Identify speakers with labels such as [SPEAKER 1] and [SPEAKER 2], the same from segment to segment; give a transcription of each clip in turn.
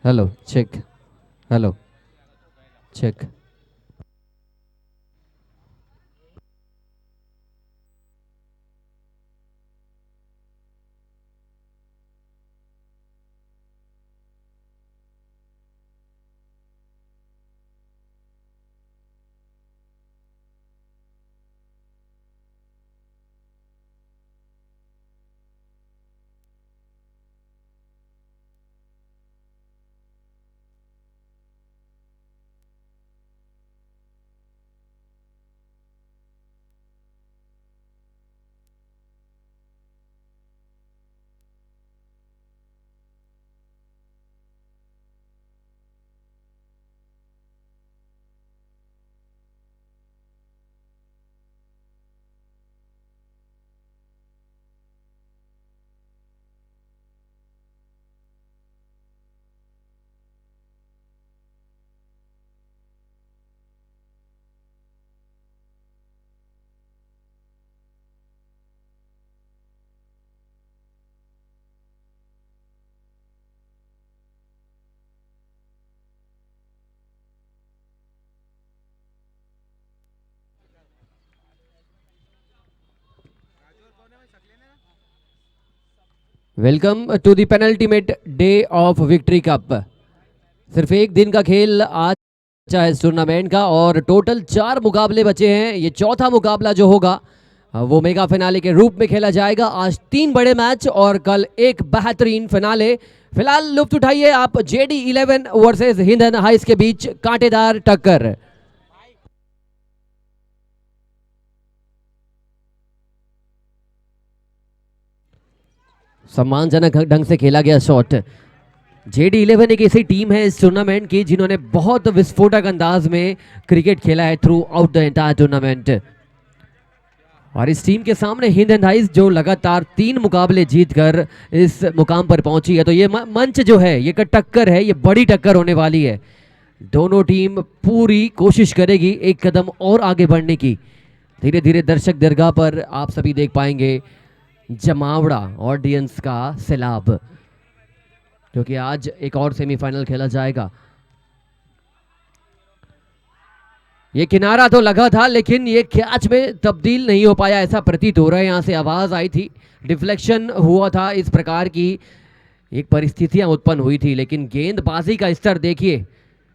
[SPEAKER 1] Hello, check. Hello, check. Welcome to the penultimate day of Victory Cup. सिर्फ एक दिन का खेल आज है इस टूर्नामेंट का और टोटल 4 मुकाबले बचे हैं। ये चौथा मुकाबला जो होगा वो मेगा फिनाले के रूप में खेला जाएगा। आज 3 बड़े मैच और कल एक बेहतरीन फिनाले। फिलहाल लुत्फ उठाइए आप JD11 वर्सेस हिंद एंड हाइस के बीच कांटेदार टक्कर। सम्मानजनक ढंग से खेला गया शॉट। JD11 एक ऐसी टीम है इस टूर्नामेंट की जिन्होंने बहुत विस्फोटक अंदाज में क्रिकेट खेला है through out the entire tournament. और इस टीम के सामने हिंद एंड हाइस जो लगातार 3 मुकाबले जीतकर इस मुकाम पर पहुंची है, तो ये मंच जो है ये टक्कर है, ये बड़ी टक्कर होने वाली है। दोनों टीम पूरी कोशिश करेगी एक कदम और आगे बढ़ने की। धीरे धीरे दर्शक दरगाह पर आप सभी देख पाएंगे जमावड़ा ऑडियंस का सैलाब, क्योंकि आज एक और सेमीफाइनल खेला जाएगा। ये किनारा तो लगा था लेकिन ये कैच में तब्दील नहीं हो पाया, ऐसा प्रतीत हो रहा है। यहां से आवाज आई थी, डिफ्लेक्शन हुआ था, इस प्रकार की एक परिस्थितियां उत्पन्न हुई थी। लेकिन गेंदबाजी का स्तर देखिए,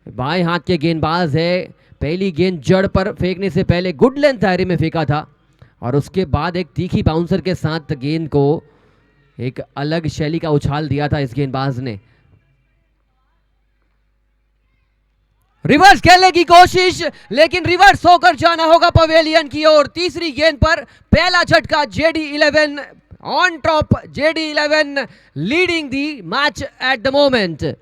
[SPEAKER 1] बाएं हाथ के गेंदबाज है। पहली गेंद जड़ पर फेंकने से पहले गुड लेंथ दायरे में फेंका था और उसके बाद एक तीखी बाउंसर के साथ गेंद को एक अलग शैली का उछाल दिया था इस गेंदबाज ने। रिवर्स खेलने की कोशिश, लेकिन रिवर्स होकर जाना होगा पवेलियन की ओर। तीसरी गेंद पर पहला झटका JD11 on top, JD11 leading the match at the moment.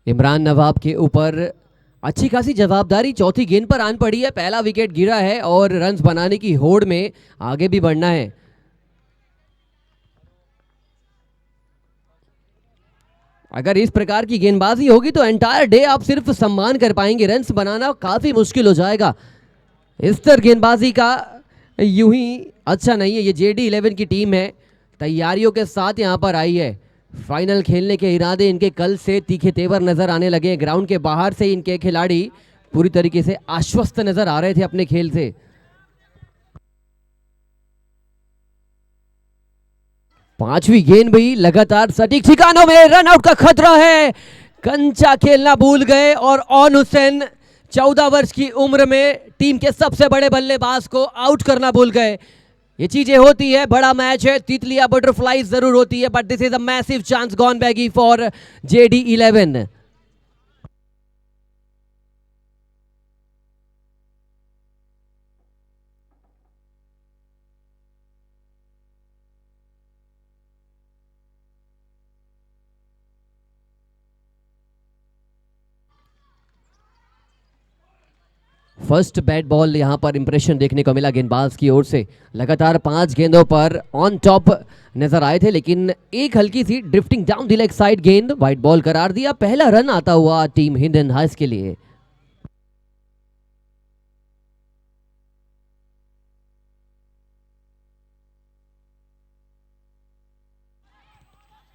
[SPEAKER 1] Imran Nawab के ऊपर अच्छी खासी जवाबदारी चौथी गेंद पर आन पड़ी है। पहला विकेट गिरा है और रन्स बनाने की होड़ में आगे भी बढ़ना है। अगर इस प्रकार की गेंदबाजी होगी तो एंटायर डे आप सिर्फ सम्मान कर पाएंगे, रन्स बनाना काफी मुश्किल हो जाएगा। इस तरह गेंदबाजी का यूं ही अच्छा नहीं है। ये JD11 की टीम है, तैयारियों के साथ यहां पर आई है। फाइनल खेलने के इरादे इनके कल से तीखे तेवर नजर आने लगे। ग्राउंड के बाहर से इनके खिलाड़ी पूरी तरीके से आश्वस्त नजर आ रहे थे अपने खेल से। पांचवी गेंद भी लगातार सटीक ठिकानों में, रन आउट का खतरा है। कंचा खेलना भूल गए और ऑन हुसैन 14 वर्ष की उम्र में टीम के सबसे बड़े बल्लेबाज को आउट करना भूल गए। ये चीजें होती है, बड़ा मैच है, तितलियां बटरफ्लाई जरूर होती है, but this is a massive chance gone baggy for JD11। First bat ball यहां पर इंप्रेशन देखने को मिला गेंदबाज की ओर से। लगातार 5 गेंदों पर ऑन टॉप नजर आए थे, लेकिन एक हल्की सी drifting down the leg side गेंद वाइड बॉल करार दिया। पहला रन आता हुआ टीम हिंद एंड हाइस के लिए।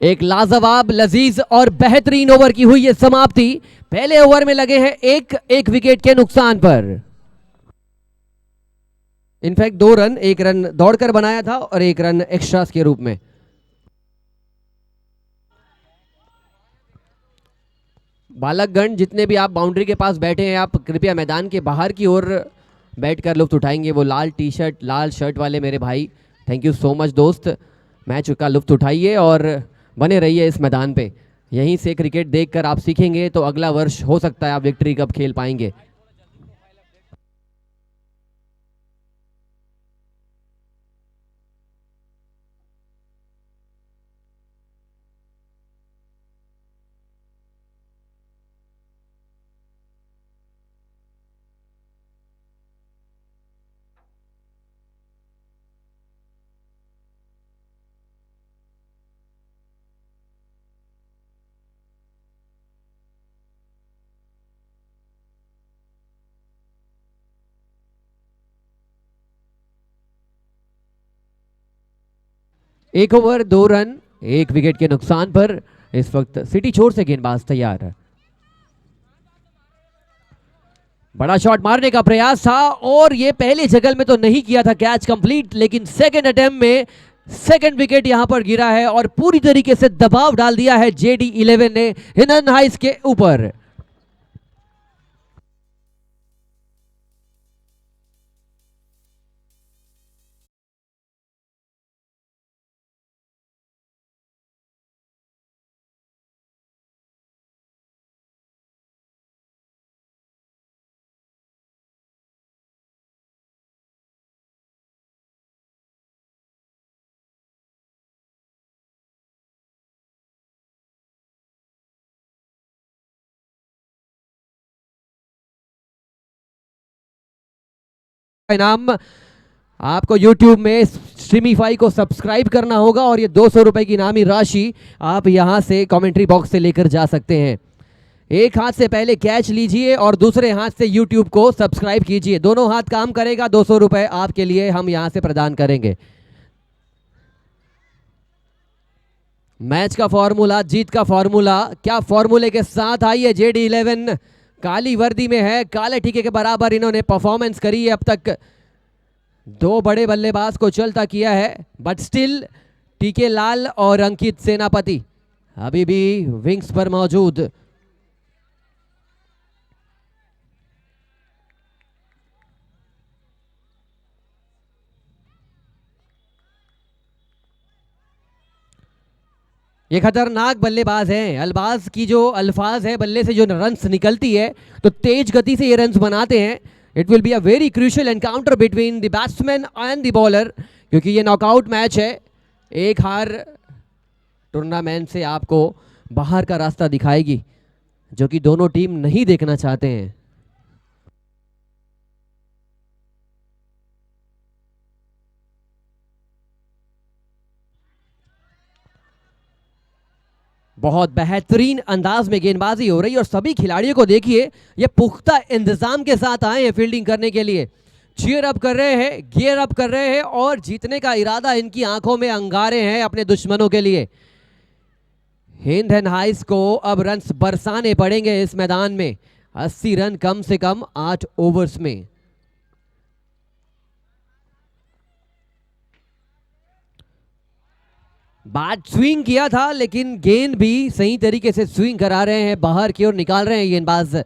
[SPEAKER 1] एक लाजवाब, लजीज और बेहतरीन ओवर की हुई है समाप्ति। पहले ओवर में लगे हैं एक विकेट के नुकसान पर। इनफैक्ट 2 रन, 1 रन दौड़कर बनाया था और 1 रन एक्स्ट्रास के रूप में। बालकगण जितने भी आप बाउंड्री के पास बैठे हैं, आप कृपया मैदान के बाहर की ओर बैठकर लुत्फ उठाएंगे। वो लाल टी शर्ट, लाल शर्ट वाले मेरे भाई, थैंक यू सो मच दोस्त। मैच का लुत्फ उठाइए और बने रहिए इस मैदान पे। यहीं से क्रिकेट देखकर आप सीखेंगे तो अगला वर्ष हो सकता है आप विक्ट्री कप खेल पाएंगे। एक ओवर 2 रन, 1 विकेट के नुकसान पर इस वक्त सिटी छोर से गेंदबाज तैयार है। बड़ा शॉट मारने का प्रयास था और ये पहले जगल में तो नहीं किया था कैच कंप्लीट, लेकिन सेकंड अटेम्प्ट में सेकंड विकेट यहां पर गिरा है और पूरी तरीके से दबाव डाल दिया है JD11 ने हिंद एंड हाइस के ऊपर। इनाम आपको YouTube में स्ट्रीमीफाई को सब्सक्राइब करना होगा और ये 200 रुपए की इनामी राशि आप यहां से कमेंट्री बॉक्स से लेकर जा सकते हैं। एक हाथ से पहले कैच लीजिए और दूसरे हाथ से YouTube को सब्सक्राइब कीजिए। दोनों हाथ काम करेगा, 200 रुपए आपके लिए हम यहां से प्रदान करेंगे। मैच का फॉर्मूला, जीत का फॉर्मूला, क्या फॉर्मूले के साथ आई है JD11। काली वर्दी में है, काले टीके के बराबर इन्होंने परफॉर्मेंस करी है अब तक। 2 बड़े बल्लेबाज को चलता किया है, बट स्टिल टीके लाल और अंकित सेनापति अभी भी विंग्स पर मौजूद। ये खतरनाक बल्लेबाज हैं। अल्बाज की जो अल्फाज है, बल्ले से जो रन्स निकलती है तो तेज गति से ये रन्स बनाते हैं। It will be a very crucial encounter between the batsman and the bowler, क्योंकि ये नॉकआउट मैच है। एक हार टूर्नामेंट से आपको बाहर का रास्ता दिखाएगी, जो कि दोनों टीम नहीं देखना चाहते हैं। बहुत बेहतरीन अंदाज में गेंदबाजी हो रही है और सभी खिलाड़ियों को देखिए, ये पुख्ता इंतजाम के साथ आए हैं फील्डिंग करने के लिए। चीयर अप कर रहे हैं, गियर अप कर रहे हैं और जीतने का इरादा इनकी आंखों में अंगारे हैं अपने दुश्मनों के लिए। हिंद एंड हाइस को अब रन्स बरसाने पड़ेंगे इस मैदान में। 80 रन कम से कम 8 ओवर्स में। बैट स्विंग किया था, लेकिन गेंद भी सही तरीके से स्विंग करा रहे हैं, बाहर की ओर निकाल रहे हैं गेंदबाज।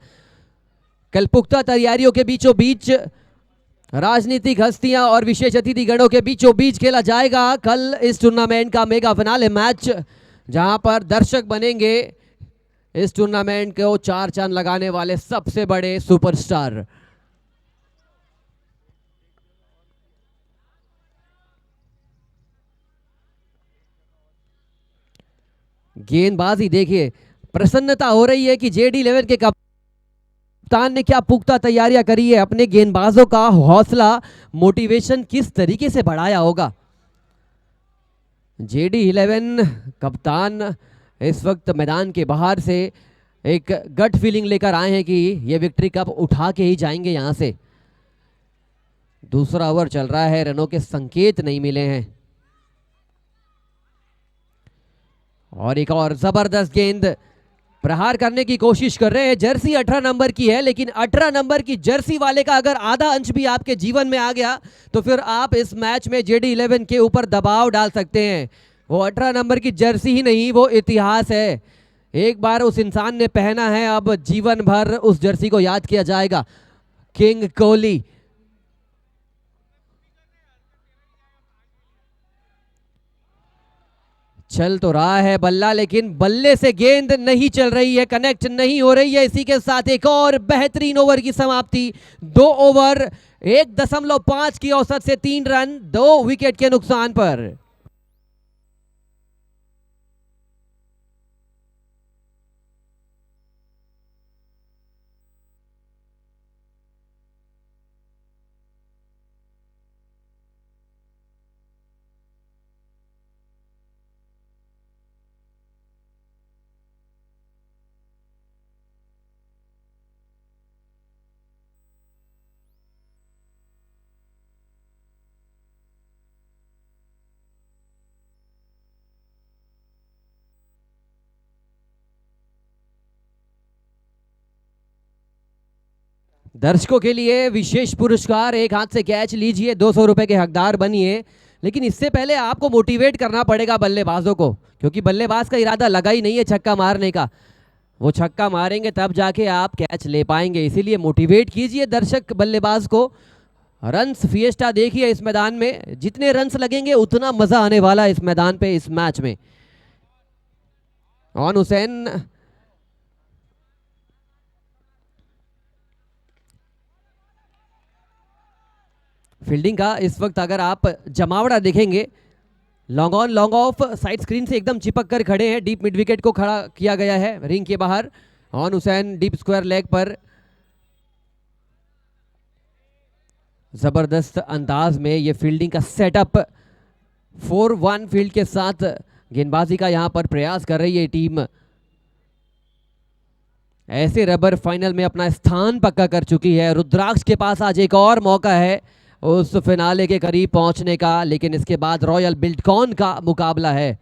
[SPEAKER 1] कल पुख्ता तैयारियों के बीचों बीच राजनीतिक हस्तियां और विशेष अतिथि गणों के बीचों बीच खेला जाएगा कल इस टूर्नामेंट का मेगा फिनाले मैच, जहां पर दर्शक बनेंगे इस टूर्नामेंट को चार चांद लगाने वाले सबसे बड़े सुपरस्टार। गेंदबाजी देखिए, प्रसन्नता हो रही है कि JD11 के कप्तान ने क्या पुख्ता तैयारियां करी है, अपने गेंदबाजों का हौसला मोटिवेशन किस तरीके से बढ़ाया होगा। JD11 कप्तान इस वक्त मैदान के बाहर से एक गट फीलिंग लेकर आए हैं कि ये विक्ट्री कप उठा के ही जाएंगे यहां से। दूसरा ओवर चल रहा है, रनों के संकेत नहीं मिले हैं। और एक और जबरदस्त गेंद, प्रहार करने की कोशिश कर रहे हैं। जर्सी 18 नंबर की है, लेकिन 18 नंबर की जर्सी वाले का अगर आधा अंश भी आपके जीवन में आ गया तो फिर आप इस मैच में JD11 के ऊपर दबाव डाल सकते हैं। वो 18 नंबर की जर्सी ही नहीं, वो इतिहास है। एक बार उस इंसान ने पहना है, अब जीवन भर उस जर्सी को याद किया जाएगा। किंग कोहली। चल तो रहा है बल्ला, लेकिन बल्ले से गेंद नहीं चल रही है, कनेक्ट नहीं हो रही है। इसी के साथ एक और बेहतरीन ओवर की समाप्ति। 2 ओवर 1.5 की औसत से 3 रन 2 विकेट के नुकसान पर। दर्शकों के लिए विशेष पुरस्कार, एक हाथ से कैच लीजिए, 200 रुपए के हकदार बनिए। लेकिन इससे पहले आपको मोटिवेट करना पड़ेगा बल्लेबाजों को, क्योंकि बल्लेबाज का इरादा लगा ही नहीं है छक्का मारने का। वो छक्का मारेंगे तब जाके आप कैच ले पाएंगे, इसीलिए मोटिवेट कीजिए दर्शक बल्लेबाज को। रन्स फिएस्टा देखिए इस मैदान में, जितने रन्स लगेंगे उतना मजा आने वाला है इस मैदान पे, इस मैच में। ऑन हुसैन फील्डिंग का इस वक्त अगर आप जमावड़ा देखेंगे, long on long off side screen से एकदम चिपक कर खड़े हैं। डीप मिड विकेट को खड़ा किया गया है रिंग के बाहर। On Hussain deep square leg पर जबरदस्त अंदाज में ये फील्डिंग का सेटअप 4-1 फील्ड के साथ गेंदबाजी का यहां पर प्रयास कर रही है टीम। ऐसे रबर फाइनल में अपना स्थान पक्का कर चुकी है। रुद्राक्ष के पास आज एक और मौका है उस फिनाले के करीब पहुंचने का, लेकिन इसके बाद रॉयल बिल्डकॉन का मुकाबला है।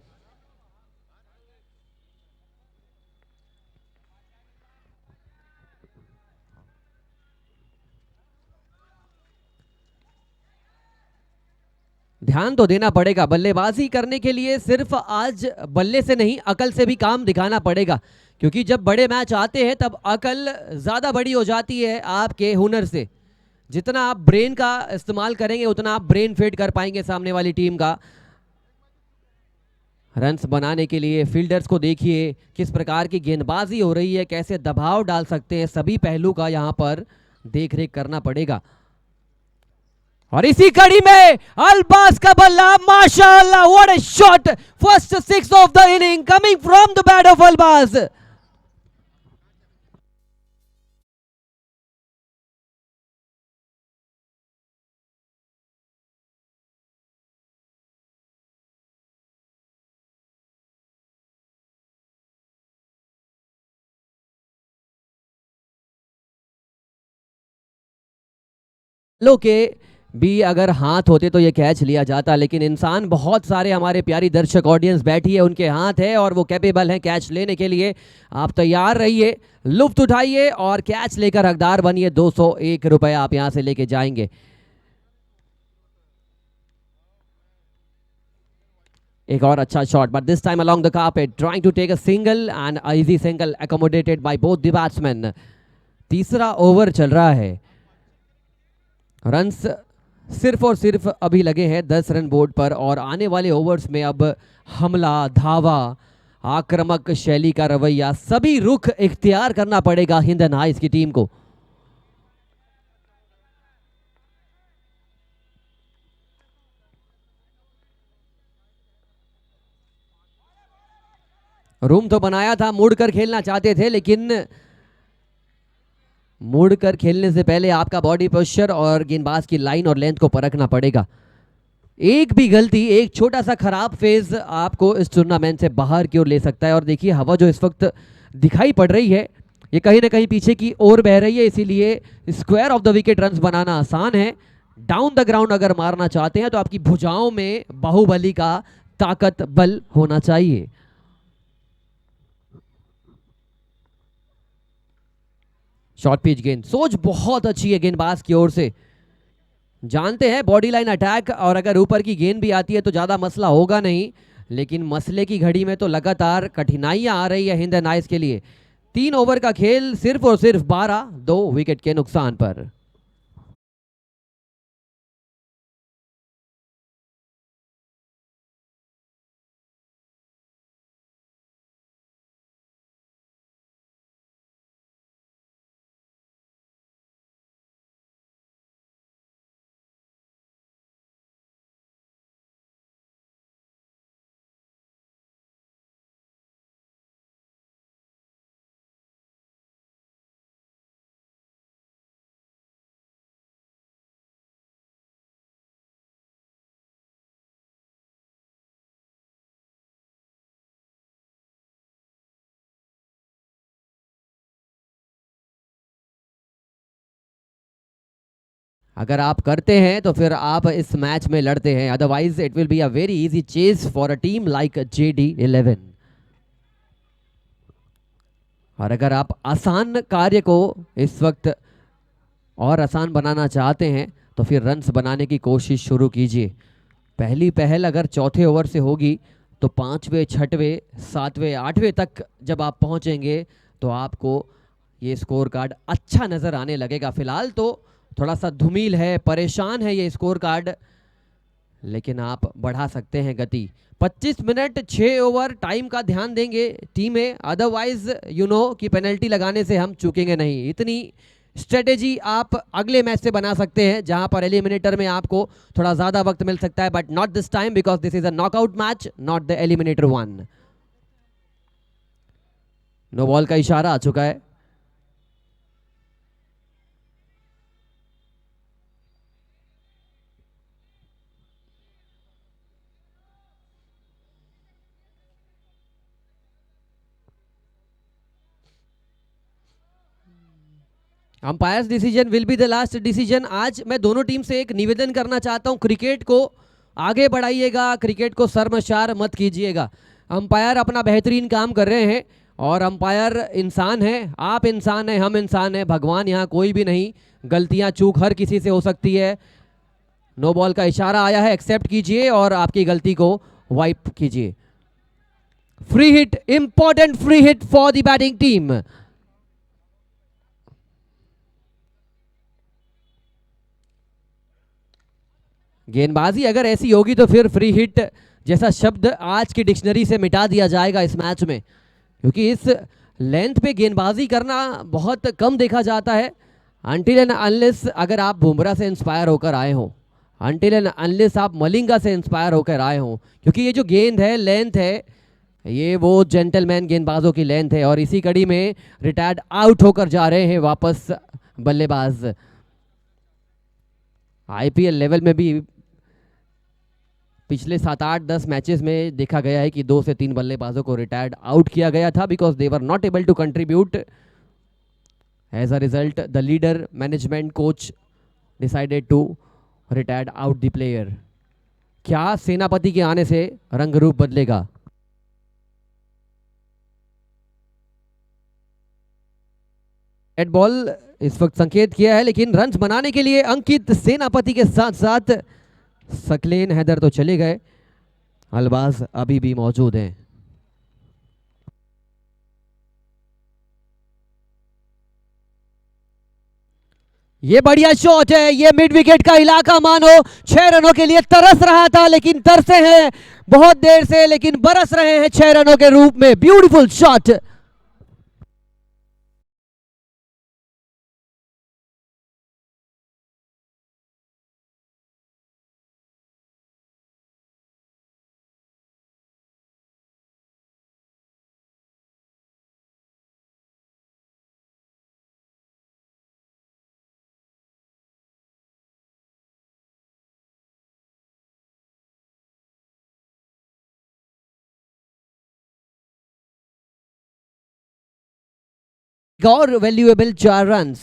[SPEAKER 1] ध्यान तो देना पड़ेगा, बल्लेबाजी करने के लिए सिर्फ आज बल्ले से नहीं अकल से भी काम दिखाना पड़ेगा, क्योंकि जब बड़े मैच आते हैं तब अकल ज़्यादा बड़ी हो जाती है आपके हुनर से। जितना आप ब्रेन का इस्तेमाल करेंगे उतना आप ब्रेन फिट कर पाएंगे सामने वाली टीम का। रन्स बनाने के लिए फील्डर्स को देखिए किस प्रकार की गेंदबाजी हो रही है, कैसे दबाव डाल सकते हैं, सभी पहलू का यहां पर देखरेख करना पड़ेगा। और इसी कड़ी में अल्बास का बल्ला, माशाअल्लाह, what a shot, first 6 off the inning coming from the bat of Albas. लो के भी अगर हाथ होते तो ये कैच लिया जाता, लेकिन इंसान बहुत सारे, हमारे प्यारी दर्शक ऑडियंस बैठी है, उनके हाथ है और वो कैपेबल हैं कैच लेने के लिए। आप तैयार रहिए, लुफ्त उठाइए और कैच लेकर हकदार बनिए। 201 रुपए आप यहां से लेके जाएंगे। एक और अच्छा shot, but this time along the carpet, trying to take a single and easy single accommodated by both the batsman. तीसरा ओवर चल रहा है। रन्स सिर्फ और सिर्फ अभी लगे हैं 10 रन बोर्ड पर और आने वाले ओवर्स में अब हमला, धावा, आक्रामक शैली का रवैया सभी रुख इख्तियार करना पड़ेगा हिंद एंड हाइस की टीम को। रूम तो बनाया था, मुड़कर खेलना चाहते थे, लेकिन मुड़कर खेलने से पहले आपका बॉडी पोस्चर और गेंदबाज की लाइन और लेंथ को परखना पड़ेगा। एक भी गलती, एक छोटा सा खराब फेज आपको इस टूर्नामेंट से बाहर की ओर ले सकता है। और देखिए हवा जो इस वक्त दिखाई पड़ रही है ये कहीं ना कहीं पीछे की ओर बह रही है, इसीलिए square off the wicket runs बनाना आसान है। डाउन द ग्राउंड अगर मारना चाहते हैं तो आपकी भुजाओं में बाहुबली का ताकत बल होना चाहिए। शॉर्ट पिच गेंद, सोच बहुत अच्छी है गेंदबाज की ओर से। जानते हैं बॉडी लाइन अटैक, और अगर ऊपर की गेंद भी आती है तो ज्यादा मसला होगा नहीं, लेकिन मसले की घड़ी में तो लगातार कठिनाइयां आ रही है हिंद एंड हाइस के लिए। 3 ओवर का खेल सिर्फ और सिर्फ 12, 2 विकेट के नुकसान पर। अगर आप करते हैं तो फिर आप इस मैच में लड़ते हैं, otherwise it will be a very easy chess for a team like JD11। और अगर आप आसान कार्य को इस वक्त और आसान बनाना चाहते हैं तो फिर रन्स बनाने की कोशिश शुरू कीजिए। पहली पहल अगर चौथे ओवर से होगी तो 5वें, 6वें, 7वें, 8वें तक जब आप पहुंचेंगे तो आपको ये स्कोर कार्ड अच्छा नज़र आने लगेगा। फिलहाल तो थोड़ा सा धूमिल है, परेशान है ये स्कोर कार्ड, लेकिन आप बढ़ा सकते हैं गति। 25 मिनट 6 ओवर टाइम का ध्यान देंगे टीमें, अदरवाइज यू नो कि पेनल्टी लगाने से हम चूकेंगे नहीं। इतनी स्ट्रेटेजी आप अगले मैच से बना सकते हैं जहां पर एलिमिनेटर में आपको थोड़ा ज्यादा वक्त मिल सकता है, but not this time because this is a knockout match, not the eliminator 1। No ball का इशारा आ चुका है। Umpires decision will be the last decision. आज मैं दोनों टीम से एक निवेदन करना चाहता हूं, क्रिकेट को आगे बढ़ाइएगा, क्रिकेट को शर्मशार मत कीजिएगा। अंपायर अपना बेहतरीन काम कर रहे हैं और अंपायर इंसान है, आप इंसान हैं, हम इंसान हैं, भगवान यहाँ कोई भी नहीं। गलतियां चूक हर किसी से हो सकती है। नो बॉल का इशारा आया है, एक्सेप्ट कीजिए और आपकी गलती को वाइप कीजिए। Free hit, important free hit for the batting team. गेंदबाजी अगर ऐसी होगी तो फिर फ्री हिट जैसा शब्द आज की डिक्शनरी से मिटा दिया जाएगा इस मैच में, क्योंकि इस लेंथ पे गेंदबाजी करना बहुत कम देखा जाता है। अनटिल एंड अनलेस अगर आप बुमराह से इंस्पायर होकर आए हो, अनटिल एंड अनलेस आप मलिंगा से इंस्पायर होकर आए हो, क्योंकि ये जो गेंद है, लेंथ है, ये वो जेंटलमैन गेंदबाजों की लेंथ है। और इसी कड़ी में रिटायर्ड आउट होकर जा रहे हैं वापस बल्लेबाज। IPL लेवल में भी पिछले 7-8-10 मैचेस में देखा गया है कि 2 से 3 बल्लेबाजों को रिटायर्ड आउट किया गया था because they were not able to contribute. As a result the leader management coach decided to retired out the player. क्या सेनापति के आने से रंग रूप बदलेगा? रेड बॉल इस वक्त संकेत किया है, लेकिन रन्स बनाने के लिए अंकित सेनापति के साथ साथ सकलेन हैदर तो चले गए, अलबाज अभी भी मौजूद हैं। ये बढ़िया शॉट है, ये मिड विकेट का इलाका मानो 6 रनों के लिए तरस रहा था, लेकिन तरसे हैं बहुत देर से, लेकिन बरस रहे हैं 6 रनों के रूप में। Beautiful shot. और वैल्यूएबल 4 रन।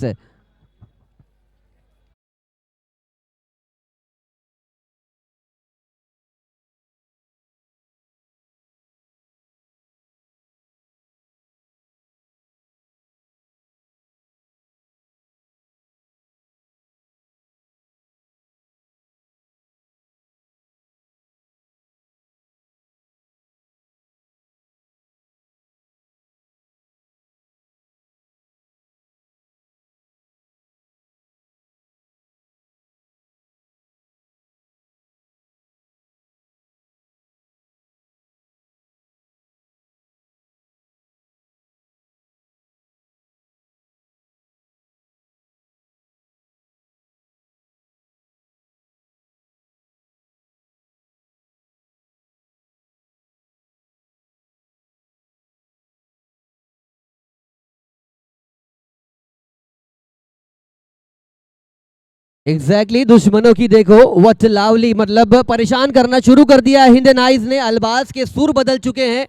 [SPEAKER 1] एग्जैक्टली दुश्मनों की देखो व्हाट लावली, मतलब परेशान करना शुरू कर दिया हिंदन आइज ने। अल्बाज के सुर बदल चुके हैं,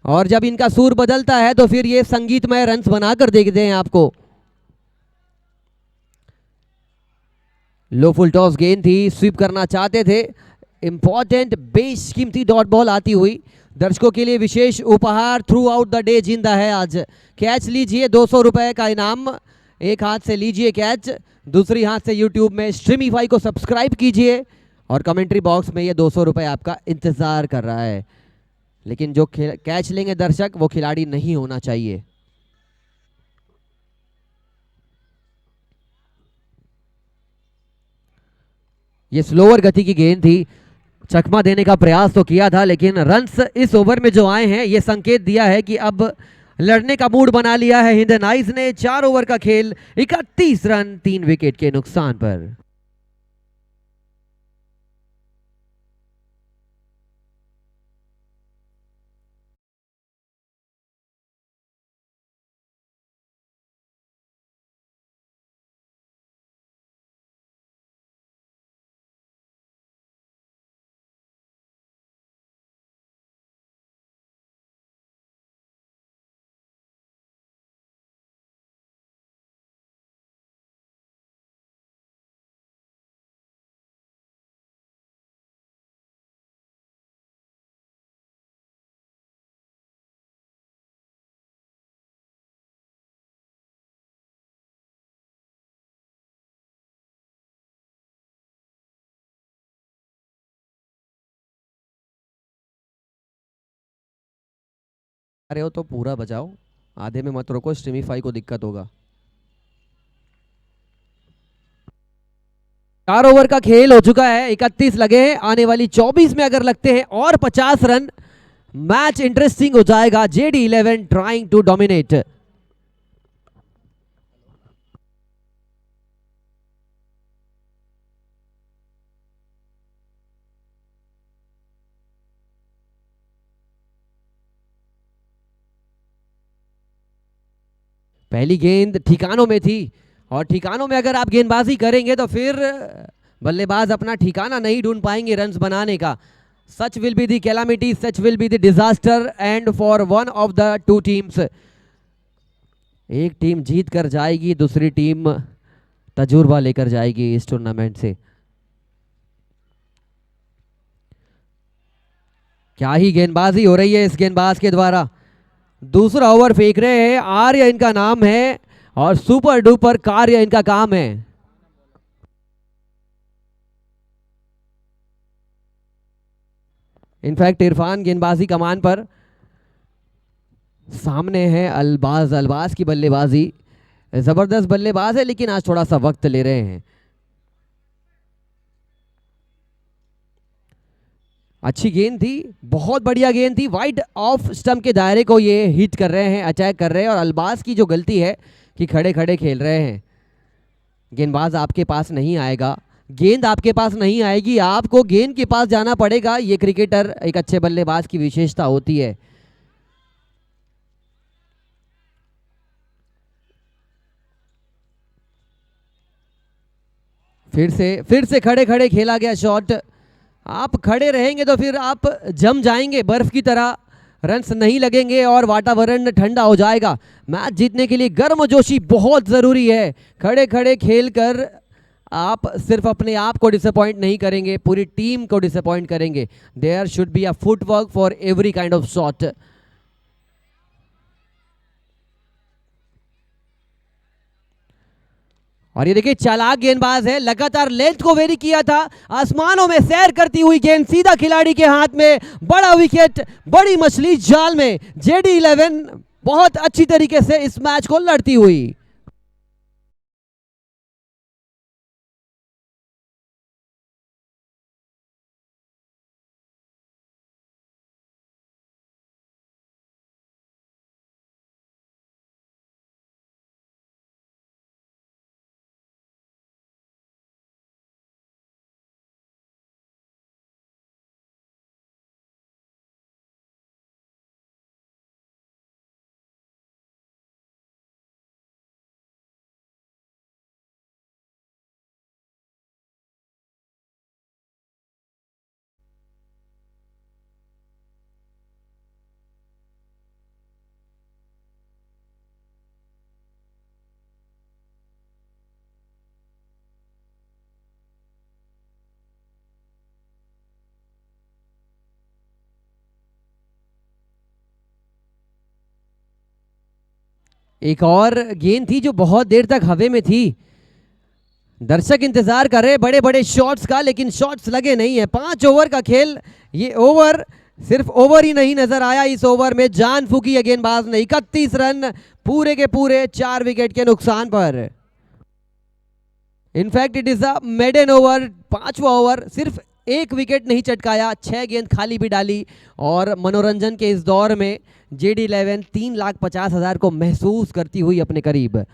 [SPEAKER 1] और जब इनका सुर बदलता है तो फिर ये संगीतमय रन्स बनाकर देखते हैं आपको। लो फुल टॉस गेंद थी, स्वीप करना चाहते थे। इंपॉर्टेंट बेशकीमती डॉट बॉल आती हुई। दर्शकों के लिए विशेष उपहार थ्रू आउट द डे जिंदा है आज। कैच लीजिए, 200 रुपए का इनाम। एक हाथ से लीजिए कैच, दूसरी हाथ से यूट्यूब में स्ट्रीमीफाई को सब्सक्राइब कीजिए, और कमेंट्री बॉक्स में ये 200 रुपए आपका इंतजार कर रहा है। लेकिन जो कैच लेंगे दर्शक, वो खिलाड़ी नहीं होना चाहिए। ये स्लोअर गति की गेंद थी, चकमा देने का प्रयास तो किया था, लेकिन रन्स इस ओवर में जो आए हैं ये संकेत दिया है कि अब लड़ने का मूड बना लिया है हिंदन आइज ने। 4 ओवर का खेल, 31 रन 3 विकेट के नुकसान पर। अरे हो तो पूरा बजाओ, आधे में मत रोको, स्ट्रीमीफाई को दिक्कत होगा। 4 ओवर का खेल हो चुका है, 31 लगे हैं। आने वाली 24 में अगर लगते हैं और 50 रन, मैच इंटरेस्टिंग हो जाएगा। JD11 trying to dominate. पहली गेंद ठिकानों में थी, और ठिकानों में अगर आप गेंदबाजी करेंगे तो फिर बल्लेबाज अपना ठिकाना नहीं ढूंढ पाएंगे रन्स बनाने का। Such will be the calamity, such will be the disaster and for one of the two teams. एक टीम जीत कर जाएगी, दूसरी टीम तजुर्बा लेकर जाएगी इस टूर्नामेंट से। क्या ही गेंदबाजी हो रही है इस गेंदबाज के द्वारा। दूसरा ओवर फेंक रहे हैं, आर्य इनका नाम है, और सुपर डुपर कार्य इनका काम है। इनफैक्ट इरफान गेंदबाजी कमान पर, सामने है अल्बाज। अल्बाज की बल्लेबाजी, जबरदस्त बल्लेबाज है लेकिन आज थोड़ा सा वक्त ले रहे हैं। अच्छी गेंद थी, बहुत बढ़िया गेंद थी, वाइड ऑफ स्टंप के दायरे को ये हिट कर रहे हैं, अटैक कर रहे हैं। और अल्बाज की जो गलती है कि खड़े खड़े खेल रहे हैं। गेंदबाज आपके पास नहीं आएगा, गेंद आपके पास नहीं आएगी, आपको गेंद के पास जाना पड़ेगा। ये क्रिकेटर एक अच्छे बल्लेबाज की विशेषता होती है। फिर से खड़े खड़े खेला गया शॉट। आप खड़े रहेंगे तो फिर आप जम जाएंगे बर्फ की तरह, रन्स नहीं लगेंगे और वातावरण ठंडा हो जाएगा। मैच जीतने के लिए गर्मजोशी बहुत ज़रूरी है। खड़े खड़े खेलकर आप सिर्फ अपने आप को डिसअपॉइंट नहीं करेंगे, पूरी टीम को डिसअपॉइंट करेंगे। There should be a footwork for every kind of shot. और ये देखिए चालाक गेंदबाज है, लगातार लेंथ को वेरी किया था, आसमानों में सैर करती हुई गेंद सीधा खिलाड़ी के हाथ में, बड़ा विकेट, बड़ी मछली जाल में। JD11 बहुत अच्छी तरीके से इस मैच को लड़ती हुई। एक और गेंद थी जो बहुत देर तक हवा में थी, दर्शक इंतजार कर रहे बड़े बड़े शॉट्स का, लेकिन शॉट्स लगे नहीं है। 5 ओवर का खेल, ये ओवर सिर्फ ओवर ही नहीं नजर आया, इस ओवर में जान फूकी है गेंदबाज ने। 31 रन पूरे के पूरे 4 विकेट के नुकसान पर। In fact it is a maiden over, 5वां ओवर, सिर्फ 1 विकेट नहीं चटकाया, 6 गेंद खाली भी डाली। और मनोरंजन के इस दौर में JD11 3,50,000 को महसूस करती हुई अपने करीब।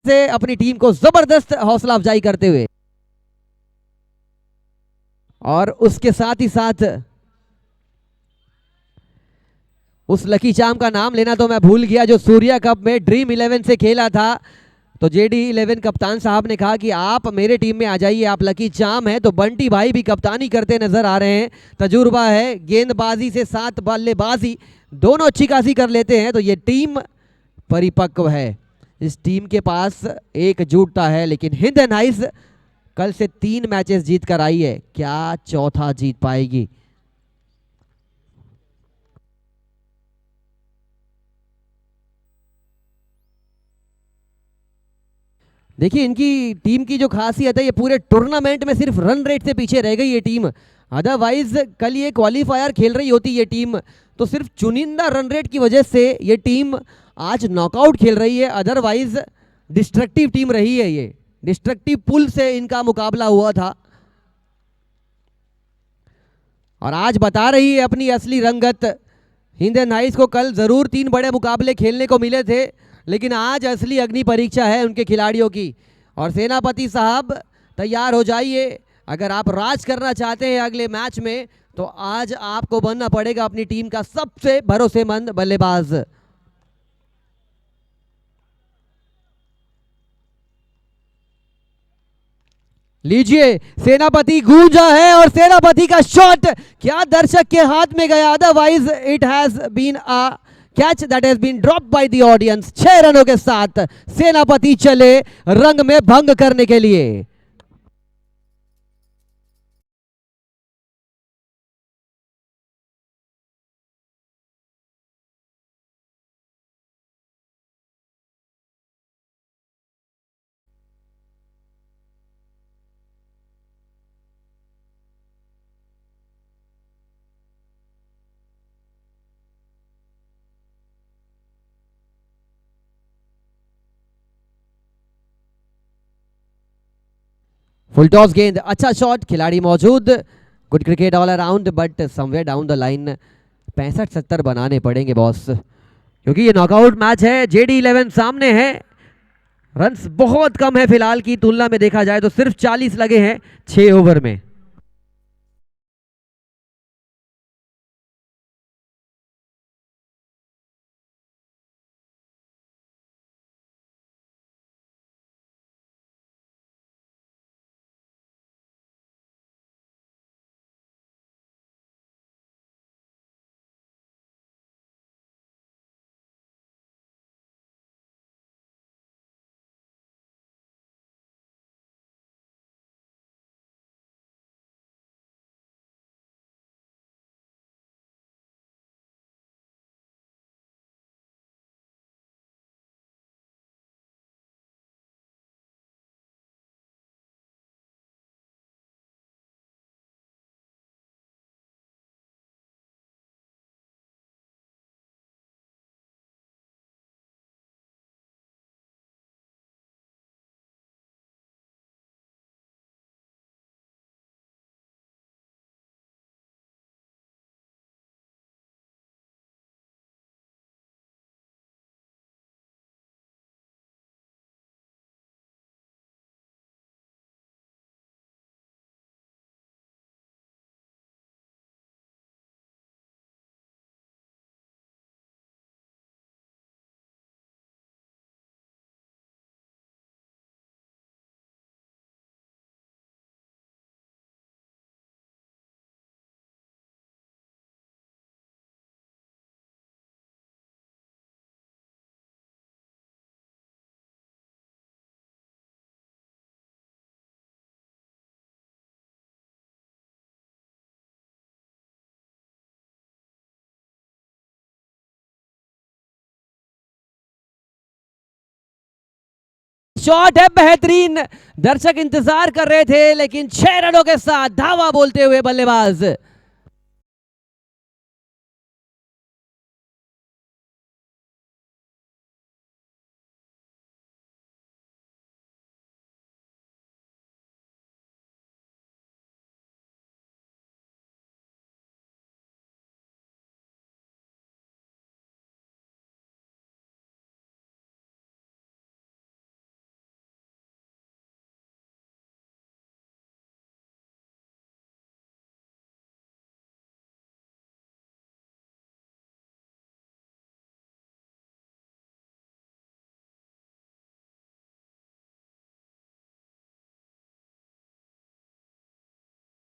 [SPEAKER 1] से अपनी टीम को जबरदस्त हौसला अफजाई करते हुए, और उसके साथ ही साथ उस लकी चाम का नाम लेना तो मैं भूल गया जो सूर्या कप में ड्रीम 11 से खेला था। तो JD11 कप्तान साहब ने कहा कि आप मेरे टीम में आ जाइए, आप लकी चाम हैं। तो बंटी भाई भी कप्तानी करते नजर आ रहे हैं, तजुर्बा है, गेंदबाजी से साथ बल्लेबाजी दोनों अच्छी खासी कर लेते हैं। तो ये टीम परिपक्व है, इस टीम के पास एकजुटता है। लेकिन हिंद एंड आइस कल से 3 मैचेस जीत कर आई है, क्या चौथा जीत पाएगी? देखिए इनकी टीम की जो खासियत है, ये पूरे टूर्नामेंट में सिर्फ रन रेट से पीछे रह गई ये टीम। अदरवाइज कल ये क्वालिफायर खेल रही होती ये टीम, तो सिर्फ चुनिंदा रन रेट की वजह से ये टीम आज नॉकआउट खेल रही है। अदरवाइज डिस्ट्रक्टिव टीम रही है, ये डिस्ट्रक्टिव पुल से इनका मुकाबला हुआ था और आज बता रही है अपनी असली रंगत। हिंद एंड आइस को कल जरूर 3 बड़े मुकाबले खेलने को मिले थे, लेकिन आज असली अग्नि परीक्षा है उनके खिलाड़ियों की। और सेनापति साहब तैयार हो जाइए, अगर आप राज करना चाहते हैं अगले मैच में तो आज आपको बनना पड़ेगा अपनी टीम का सबसे भरोसेमंद बल्लेबाज। लीजिए, सेनापति गूंजा है और सेनापति का शॉट क्या दर्शक के हाथ में गया, otherwise it has been a catch that has been dropped by the audience. 6 रनों के साथ सेनापति चले रंग में भंग करने के लिए। फुल टॉस गेंद, अच्छा शॉट, खिलाड़ी मौजूद, good cricket all around, but somewhere down the line 65-70 बनाने पड़ेंगे बॉस, क्योंकि ये नॉकआउट मैच है। जेडी 11 सामने है, रन्स बहुत कम है फिलहाल की तुलना में देखा जाए तो, सिर्फ 40 लगे हैं 6 ओवर में। शॉट है बेहतरीन, दर्शक इंतजार कर रहे थे, लेकिन 6 रनों के साथ धावा बोलते हुए बल्लेबाज।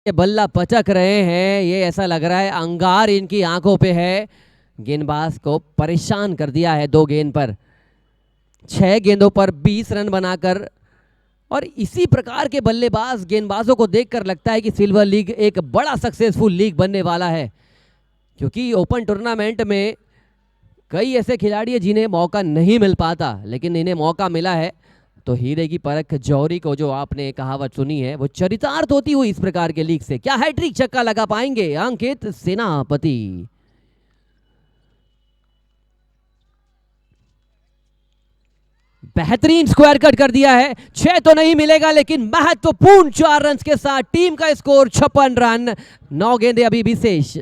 [SPEAKER 1] बल्ला पचक रहे हैं, ये ऐसा लग रहा है अंगार इनकी आंखों पे है। गेंदबाज को परेशान कर दिया है 2 गेंद पर, 6 गेंदों पर 20 रन बनाकर। और इसी प्रकार के बल्लेबाज गेंदबाजों को देखकर लगता है कि सिल्वर लीग एक बड़ा सक्सेसफुल लीग बनने वाला है, क्योंकि ओपन टूर्नामेंट में कई ऐसे खिलाड़ी हैं जिन्हें मौका नहीं मिल पाता, लेकिन इन्हें मौका मिला है तो हीरे की परख जौहरी को, जो आपने कहावत सुनी है, वो चरितार्थ होती हुई इस प्रकार के लीग से। क्या हैट्रिक छक्का लगा पाएंगे अंकित सेनापति? बेहतरीन स्क्वायर कट कर दिया है, 6 तो नहीं मिलेगा लेकिन महत्वपूर्ण 4 रन के साथ टीम का स्कोर 56 रन, 9 गेंदे अभी भी शेष।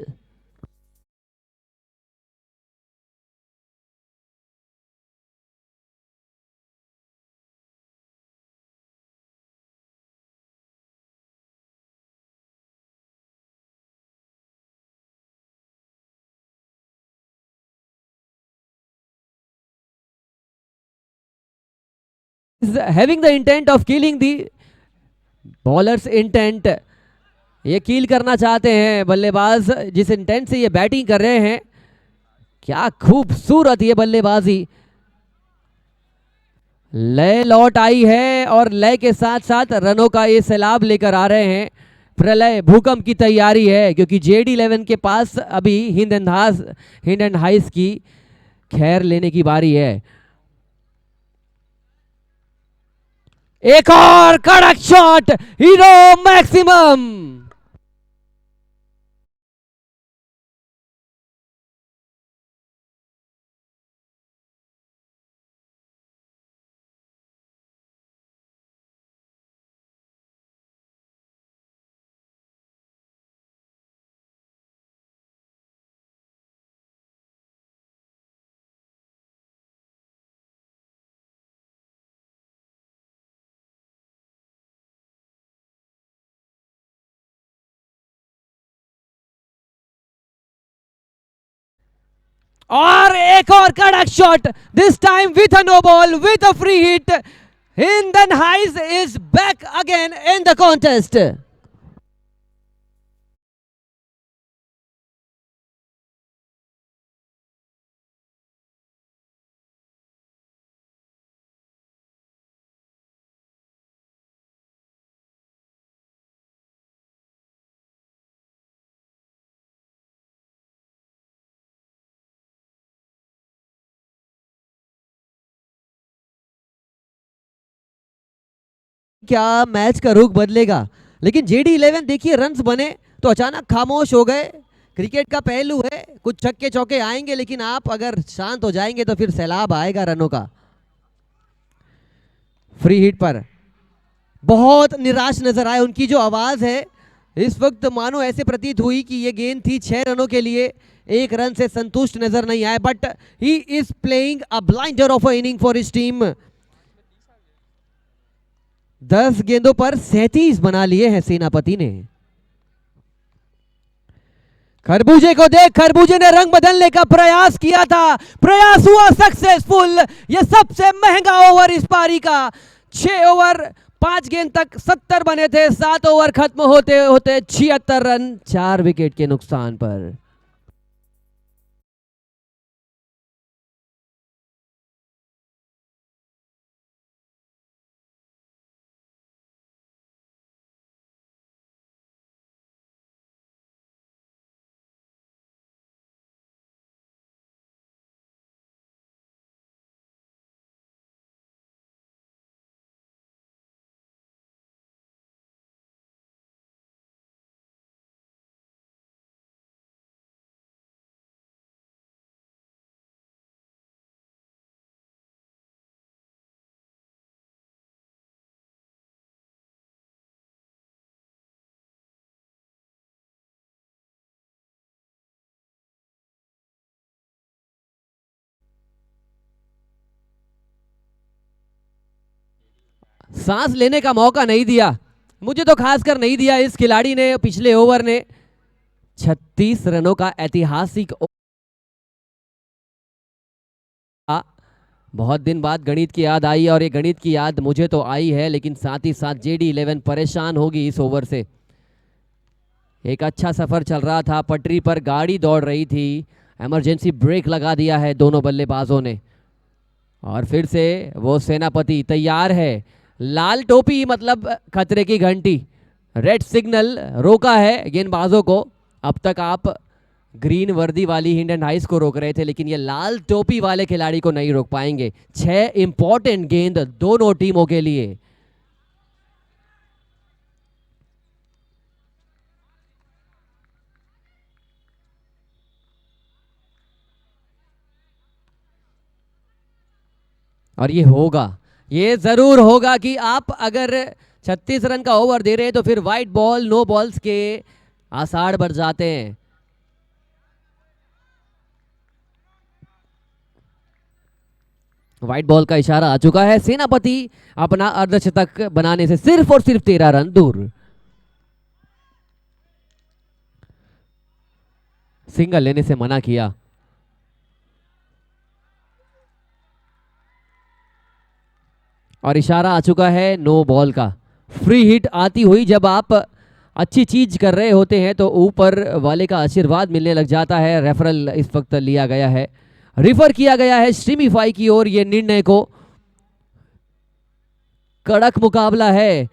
[SPEAKER 1] Having the intent of killing the bowlers intent, ये कील करना चाहते हैं बल्लेबाज जिस इंटेंट से ये बैटिंग कर रहे हैं। क्या खूबसूरत ये बल्लेबाजी, लय लौट आई है और लय के साथ साथ रनों का ये सैलाब लेकर आ रहे हैं। प्रलय भूकंप की तैयारी है क्योंकि जेडी 11 के पास अभी हिंद एंड हाइस की खैर लेने की बारी है। एक और कड़क शॉट, हीरो मैक्सिमम। और एक और कड़क shot, this time with a no ball with a free hit. Hind and Highs is back again in the contest. क्या मैच का रुख बदलेगा, लेकिन जेडी 11 देखिए रन्स बने तो अचानक खामोश हो गए। क्रिकेट का पहलू है, कुछ छक्के चौके आएंगे लेकिन आप अगर शांत हो जाएंगे तो फिर सैलाब आएगा रनों का। फ्री हिट पर बहुत निराश नजर आए, उनकी जो आवाज है इस वक्त मानो ऐसे प्रतीत हुई कि ये गेंद थी 6 रनों के लिए, 1 रन से संतुष्ट नजर नहीं आए। But he is playing a blinder of a inning for his team. 10 गेंदों पर 37 बना लिए हैं सेनापति ने। खरबूजे को देख, खरबूजे ने रंग बदलने का प्रयास किया था, प्रयास हुआ सक्सेसफुल। यह सबसे महंगा ओवर इस पारी का। 6 ओवर 5 गेंद तक 70 बने थे, 7 ओवर खत्म होते होते 76 रन 4 विकेट के नुकसान पर। सांस लेने का मौका नहीं दिया, मुझे तो खासकर नहीं दिया इस खिलाड़ी ने। पिछले ओवर ने 36 रनों का ऐतिहासिक, बहुत दिन बाद गणित की याद आई और ये गणित की याद मुझे तो आई है, लेकिन साथ ही साथ जेडी 11 परेशान होगी इस ओवर से। एक अच्छा सफर चल रहा था, पटरी पर गाड़ी दौड़ रही थी, इमरजेंसी ब्रेक लगा दिया है दोनों बल्लेबाजों ने। और फिर से वो सेनापति तैयार है, लाल टोपी मतलब खतरे की घंटी, रेड सिग्नल रोका है गेंदबाजों को। अब तक आप ग्रीन वर्दी वाली हिंड एंड हाइस को रोक रहे थे, लेकिन ये लाल टोपी वाले खिलाड़ी को नहीं रोक पाएंगे। 6 इंपॉर्टेंट गेंद दोनों टीमों के लिए। और ये होगा, ये जरूर होगा कि आप अगर 36 रन का ओवर दे रहे हैं तो फिर वाइट बॉल नो बॉल्स के आसार बढ़ जाते हैं। व्हाइट बॉल का इशारा आ चुका है, सेनापति अपना अर्धशतक बनाने से सिर्फ और सिर्फ 13 रन दूर। सिंगल लेने से मना किया। और इशारा आ चुका है नो बॉल का। फ्री हिट आती हुई जब आप अच्छी चीज कर रहे होते हैं तो ऊपर वाले का आशीर्वाद मिलने लग जाता है। रेफरल इस वक्त लिया गया है, रिफर किया गया है स्ट्रीमीफाई की ओर ये निर्णय को। कड़क मुकाबला है,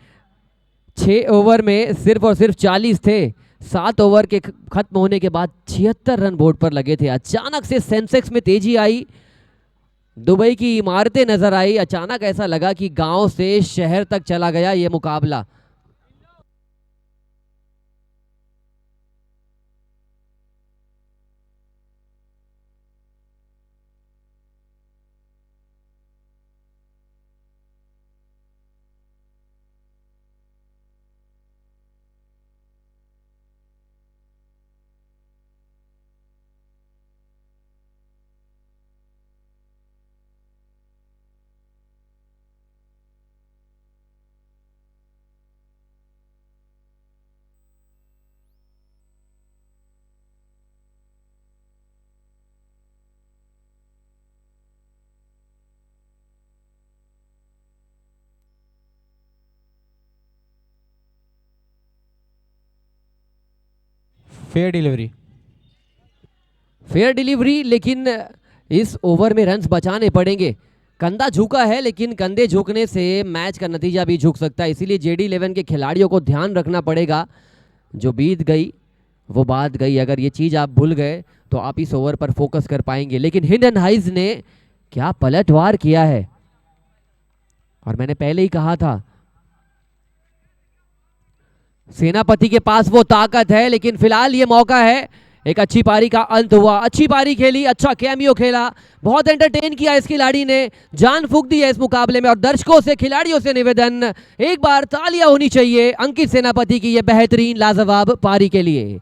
[SPEAKER 1] 6 ओवर में सिर्फ और सिर्फ 40 थे। 7 ओवर के खत्म होने के बाद 76 रन बोर्ड पर लगे थे। अचानक से सेंसेक्स में तेजी आई, दुबई की इमारतें नजर आई। अचानक ऐसा लगा कि गांव से शहर तक चला गया ये मुकाबला।
[SPEAKER 2] फेयर डिलीवरी,
[SPEAKER 1] फेयर डिलीवरी, लेकिन इस ओवर में रन्स बचाने पड़ेंगे। कंधा झुका है लेकिन कंधे झुकने से मैच का नतीजा भी झुक सकता है, इसीलिए जेडी 11 के खिलाड़ियों को ध्यान रखना पड़ेगा। जो बीत गई वो बात गई, अगर ये चीज़ आप भूल गए तो आप इस ओवर पर फोकस कर पाएंगे। लेकिन हिंडन हाइज ने क्या पलटवार किया है, और मैंने पहले ही कहा था सेनापति के पास वो ताकत है, लेकिन फिलहाल ये मौका है। एक अच्छी पारी का अंत हुआ, अच्छी पारी खेली, अच्छा कैमियो खेला, बहुत एंटरटेन किया इस खिलाड़ी ने, जान फूंक दी है इस मुकाबले में। और दर्शकों से, खिलाड़ियों से निवेदन, एक बार तालियां होनी चाहिए अंकित सेनापति की ये बेहतरीन लाजवाब पारी के लिए।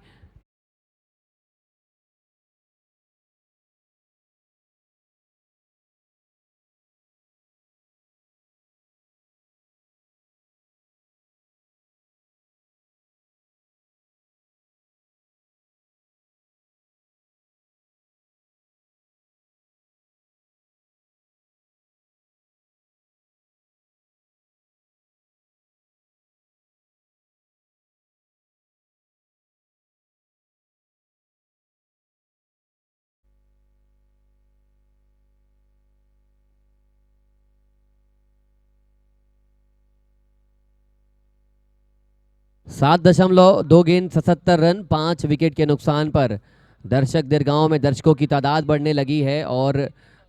[SPEAKER 1] सात दशमलव दो गेंद 77 रन 5 विकेट के नुकसान पर दर्शक दीर्घाओं में दर्शकों की तादाद बढ़ने लगी है। और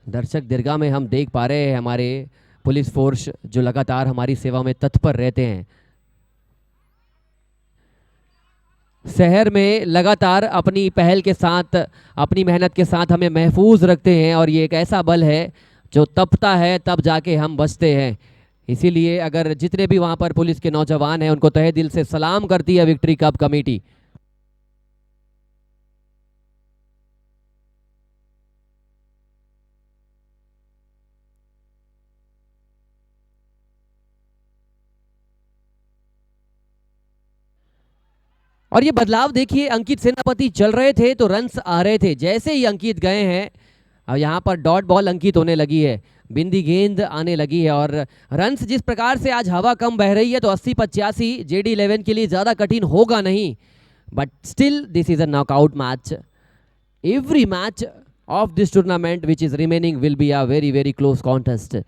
[SPEAKER 1] दर्शक दीर्घा में हम देख पा रहे हैं हमारे पुलिस फोर्स जो लगातार हमारी सेवा में तत्पर रहते हैं। शहर में लगातार अपनी पहल के साथ, अपनी मेहनत के साथ हमें महफूज रखते हैं, और ये एक ऐसा बल है जो तपता है तब जाके हम बचते हैं। इसीलिए अगर जितने भी वहां पर पुलिस के नौजवान हैं उनको तहे दिल से सलाम करती है विक्ट्री कप कमेटी। और ये बदलाव देखिए, अंकित सेनापति चल रहे थे तो रन्स आ रहे थे, जैसे ही अंकित गए हैं अब यहाँ पर डॉट बॉल अंकित होने लगी है, बिंदी गेंद आने लगी है। और रन्स जिस प्रकार से आज हवा कम बह रही है तो 80-85 जेडी 11 के लिए ज़्यादा कठिन होगा नहीं, but still this is a knockout match. Every match of this tournament which is remaining will be a very very close contest.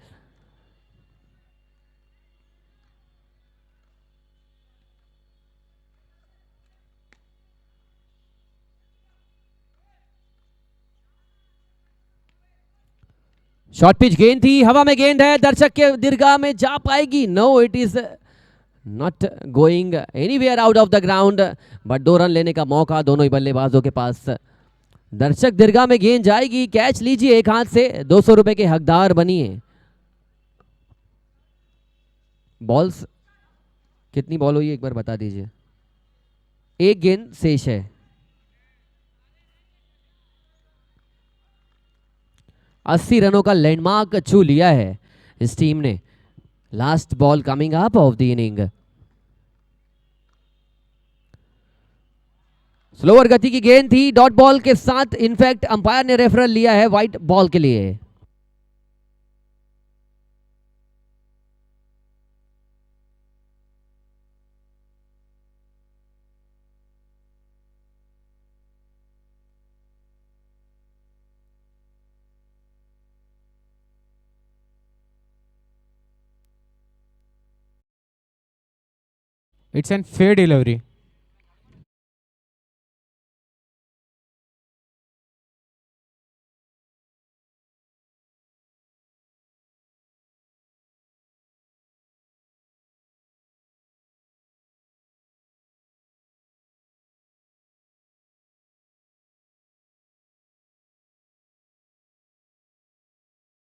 [SPEAKER 1] Short pitch गेंद थी, हवा में गेंद है, दर्शक के दीर्घा में जा पाएगी? No, it is not going anywhere out of the ground, but 2 run लेने का मौका दोनों ही बल्लेबाजों के पास। दर्शक दीर्घा में गेंद जाएगी, कैच लीजिए एक हाथ से, 200 रुपए के हकदार बनिए। बॉल्स कितनी बॉल हुई एक बार बता दीजिए। 1 गेंद शेष है। 80 रनों का लैंडमार्क छू लिया है इस टीम ने। Last ball coming up of the inning. Slower गति की गेंद थी, डॉट बॉल के साथ, इनफैक्ट अंपायर ने रेफरल लिया है व्हाइट बॉल के लिए।
[SPEAKER 2] It's an fair delivery.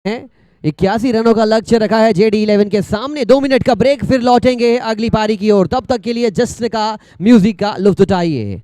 [SPEAKER 1] है 81 रनों का लक्ष्य रखा है JD11 के सामने। 2 मिनट का ब्रेक, फिर लौटेंगे अगली पारी की ओर। तब तक के लिए जश्न का म्यूजिक का लुत्फ उठाइए।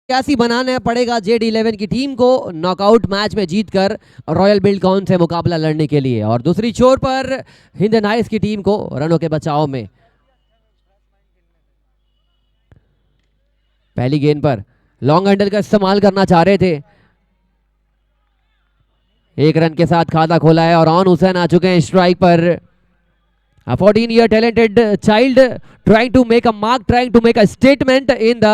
[SPEAKER 1] कैसी बनाना पड़ेगा JD11 की टीम को नॉकआउट मैच में जीतकर रॉयल बिल्डकॉन से मुकाबला लड़ने के लिए। और दूसरी छोर पर हिंद नाइट्स की टीम को रनों के बचाव में पहली गेंद पर लॉन्ग हैंडल का इस्तेमाल करना चाह रहे थे, एक रन के साथ खाता खोला है और ऑन हुसैन आ चुके हैं स्ट्राइक पर। A 14-year talented child trying to make a mark, trying to make a statement in the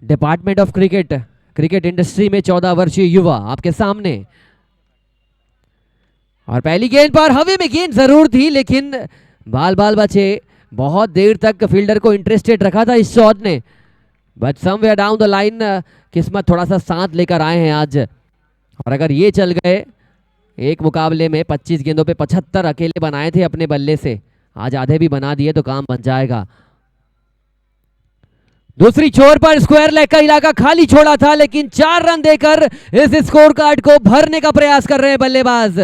[SPEAKER 1] department of cricket. Cricket industry में 14 वर्षीय युवा आपके सामने। और पहली गेंद पर हवा में गेंद जरूर थी, लेकिन बाल बाल बचे। बहुत देर तक फील्डर को इंटरेस्टेड रखा था इस शॉट ने, but somewhere down the line किस्मत थोड़ा सा साथ लेकर आए हैं आज। और अगर ये चल गए, एक मुकाबले में 25 गेंदों पे 75 अकेले बनाए थे अपने बल्ले से, आज आधे भी बना दिए तो काम बन जाएगा। दूसरी छोर पर स्क्वायर लेग का इलाका खाली छोड़ा था, लेकिन 4 रन देकर इस स्कोर कार्ड को भरने का प्रयास कर रहे हैं बल्लेबाज।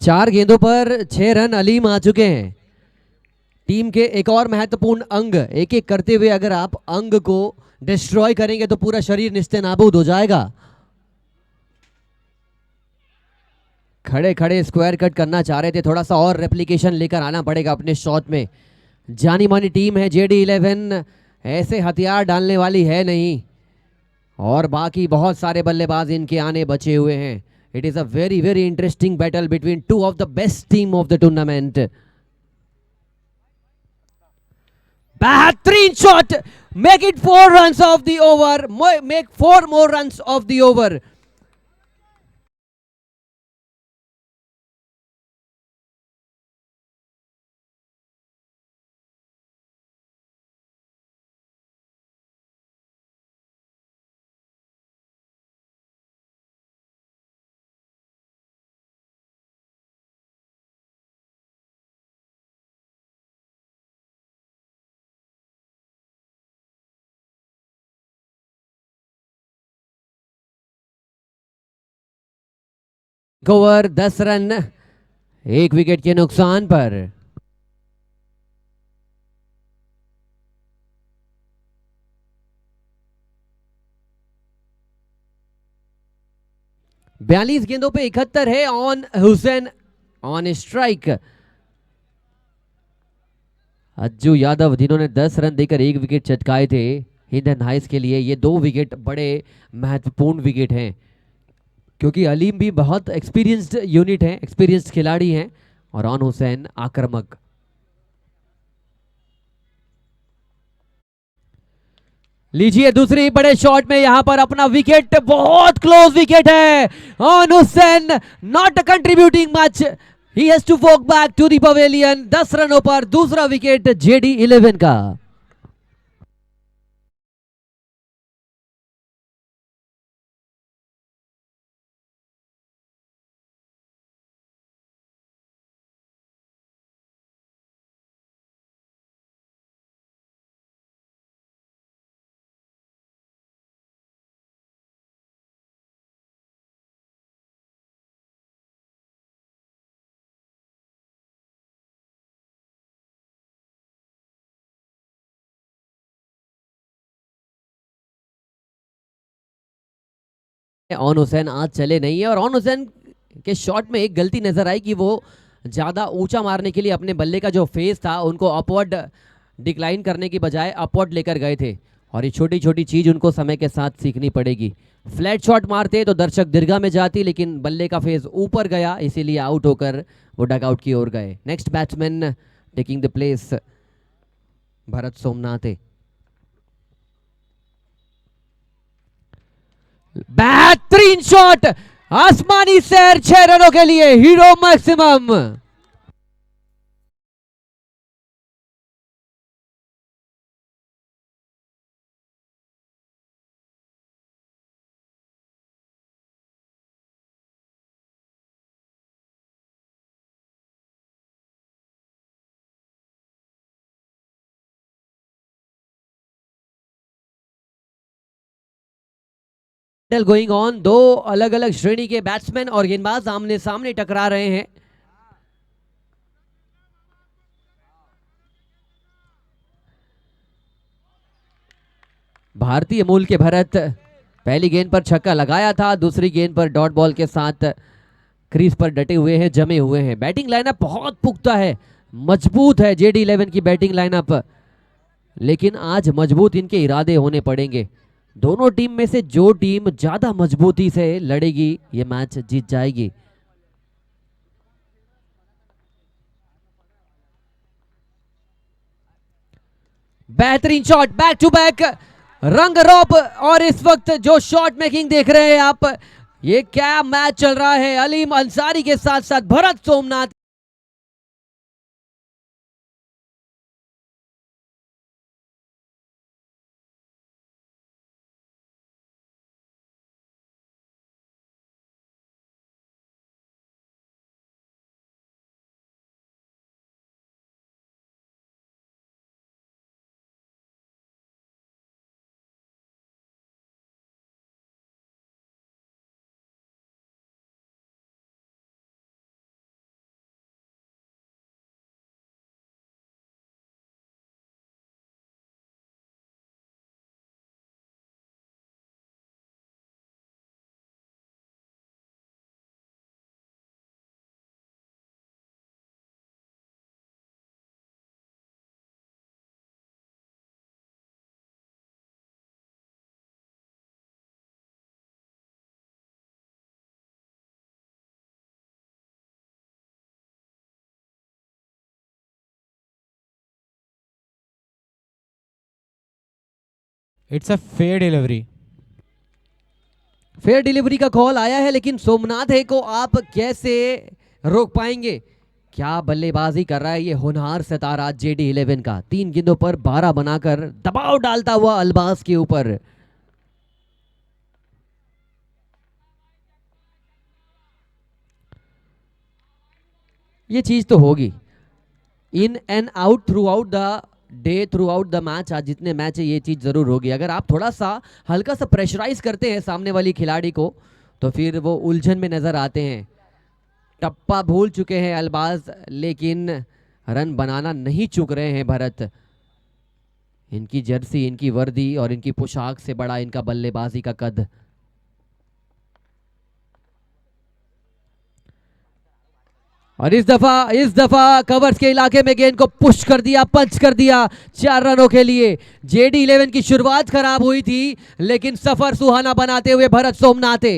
[SPEAKER 1] चार गेंदों पर 6 रन अलीम आ चुके हैं। टीम के एक और महत्वपूर्ण अंग, एक एक करते हुए अगर आप अंग को डिस्ट्रॉय करेंगे तो पूरा शरीर निस्तेनाबूद हो जाएगा। खड़े खड़े स्क्वायर कट करना चाह रहे थे, थोड़ा सा और रेप्लिकेशन लेकर आना पड़ेगा अपने शॉट में। जानी मानी टीम है JD11, ऐसे हथियार डालने वाली है नहीं, और बाकी बहुत सारे बल्लेबाज इनके आने बचे हुए हैं। It is a very very interesting battle between two of the best team of the tournament. बेहतरीन shot, make it 4 runs off the over, make 4 more runs off the over. Over 10 run, एक wicket के नुकसान पर। बयालीस गेंदों पे 71 है on Hussain on strike. Ajju Yadav जिन्होंने 10 रन देकर एक विकेट चटकाए थे हिंदन हाइस के लिए, ये 2 विकेट बड़े महत्वपूर्ण विकेट हैं, क्योंकि अलीम भी बहुत एक्सपीरियंस्ड यूनिट है, एक्सपीरियंस्ड खिलाड़ी हैं, और ऑन हुसैन आक्रामक। लीजिए दूसरी बड़े शॉट में यहां पर अपना विकेट, बहुत क्लोज विकेट है on Hussain, not contributing much, he has to walk back to the pavilion. 10 रनों पर दूसरा विकेट JD11 का। ऑन हुसैन आज चले नहीं है और ऑन हुसैन के शॉट में एक गलती नजर आई कि वो ज़्यादा ऊंचा मारने के लिए अपने बल्ले का जो फेस था उनको अपवर्ड डिक्लाइन करने की बजाय अपवर्ड लेकर गए थे और ये छोटी छोटी चीज़ उनको समय के साथ सीखनी पड़ेगी। फ्लैट शॉट मारते तो दर्शक दीर्घा में जाती, लेकिन बल्ले का फेस ऊपर गया, इसीलिए आउट होकर वो डगआउट की ओर गए। Next batsman taking the place Bharat Somnath. बेहतरीन शॉट, आसमानी सैर 6 रनों के लिए, हीरो मैक्सिमम। गोइंग ऑन, दो अलग अलग श्रेणी के बैट्समैन और गेंदबाज आमने सामने टकरा रहे हैं। भारतीय मूल के भरत पहली गेंद पर छक्का लगाया था, दूसरी गेंद पर डॉट बॉल के साथ क्रीज पर डटे हुए हैं, जमे हुए हैं। बैटिंग लाइनअप बहुत पुख्ता है, मजबूत है जेडी 11 की बैटिंग लाइनअप, लेकिन आज मजबूत इनके इरादे होने पड़ेंगे। दोनों टीम में से जो टीम ज्यादा मजबूती से लड़ेगी ये मैच जीत जाएगी। बेहतरीन शॉट, बैक टू बैक रंग रोप, और इस वक्त जो शॉट मेकिंग देख रहे हैं आप, ये क्या मैच चल रहा है। अलीम अंसारी के साथ साथ Bharat Somnath.
[SPEAKER 2] It's a fair delivery.
[SPEAKER 1] Fair delivery का कॉल आया है, लेकिन सोमनाथ है को आप कैसे रोक पाएंगे। क्या बल्लेबाजी कर रहा है ये होनहार सितारा जेडी 11 का। 3 गेंदों पर 12 बनाकर दबाव डालता हुआ अल्बाज के ऊपर। ये चीज तो होगी in and out through out the day, through out the match. आज जितने मैच है ये चीज जरूर होगी। अगर आप थोड़ा सा हल्का सा प्रेशराइज करते हैं सामने वाली खिलाड़ी को तो फिर वो उलझन में नजर आते हैं। टप्पा भूल चुके हैं अल्बाज, लेकिन रन बनाना नहीं चूक रहे हैं भरत। इनकी जर्सी, इनकी वर्दी और इनकी पोशाक से बड़ा इनका बल्लेबाजी का कद। और इस दफा कवर्स के इलाके में गेंद को पुश कर दिया, पंच कर दिया 4 रनों के लिए। जेडी 11 की शुरुआत खराब हुई थी, लेकिन सफर सुहाना बनाते हुए भरत सोमनाथे।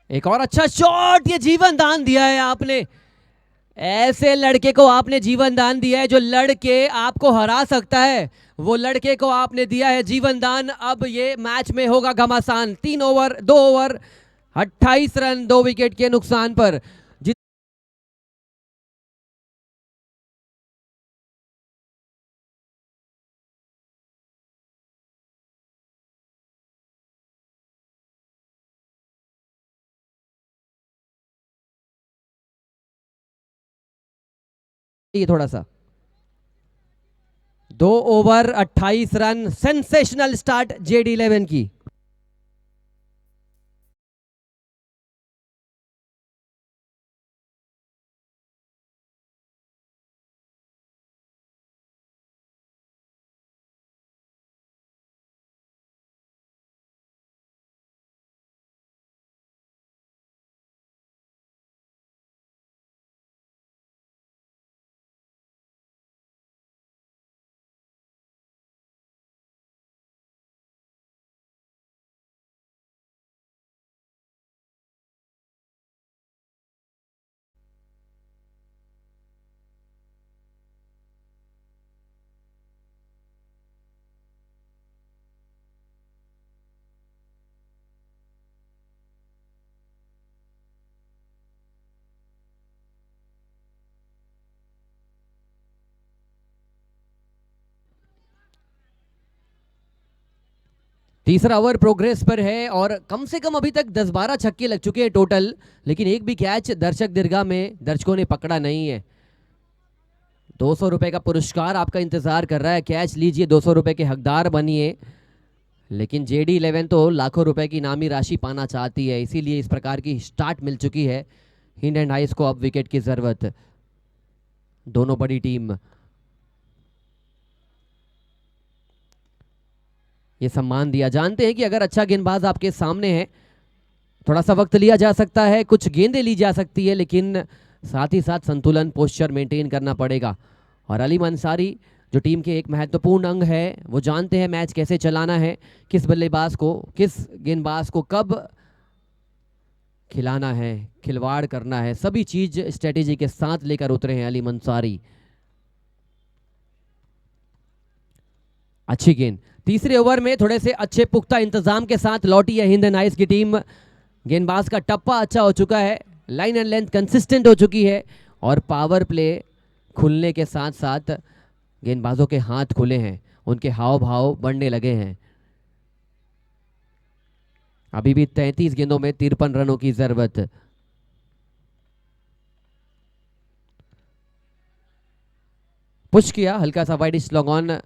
[SPEAKER 1] एक और अच्छा शॉट, ये जीवन दान दिया है आपने। ऐसे लड़के को आपने जीवन दान दिया है जो लड़के आपको हरा सकता है, वो लड़के को आपने दिया है जीवन दान। अब ये मैच में होगा घमासान। 3 ओवर 2 ओवर 28 रन 2 विकेट के नुकसान पर। ये थोड़ा सा 2 over 28 run, sensational start JD 11 की। तीसरा ओवर प्रोग्रेस पर है और कम से कम अभी तक 10-12 छक्के लग चुके हैं टोटल, लेकिन एक भी कैच दर्शक दीर्घा में दर्शकों ने पकड़ा नहीं है। 200 रुपए का पुरस्कार आपका इंतजार कर रहा है, कैच लीजिए, 200 रुपए के हकदार बनिए। लेकिन जेडी 11 तो लाखों रुपए की इनामी राशि पाना चाहती है, इसीलिए इस प्रकार की स्टार्ट मिल चुकी है। हिंड एंड हाइस को अब विकेट की जरूरत, दोनों बड़ी टीम। ये सम्मान दिया, जानते हैं कि अगर अच्छा गेंदबाज आपके सामने है थोड़ा सा वक्त लिया जा सकता है, कुछ गेंदें ली जा सकती है, लेकिन साथ ही साथ संतुलन, पोस्चर मेंटेन करना पड़ेगा। और अलीम अंसारी जो टीम के एक महत्वपूर्ण अंग है, वो जानते हैं मैच कैसे चलाना है, किस बल्लेबाज को, किस गेंदबाज को कब खिलाना है, खिलवाड़ करना है, सभी चीज स्ट्रेटेजी के साथ लेकर उतरे हैं अलीम अंसारी। अच्छी गेंद, तीसरे ओवर में थोड़े से अच्छे पुख्ता इंतजाम के साथ लौटी है हिंद एंड हाइस की टीम। गेंदबाज का टप्पा अच्छा हो चुका है, लाइन एंड लेंथ कंसिस्टेंट हो चुकी है और पावर प्ले खुलने के साथ साथ गेंदबाजों के हाथ खुले हैं, उनके हाव भाव बढ़ने लगे हैं। अभी भी 33 गेंदों में 53 रनों की जरूरत। पुश किया, हल्का सा वाइड स्लॉग ऑन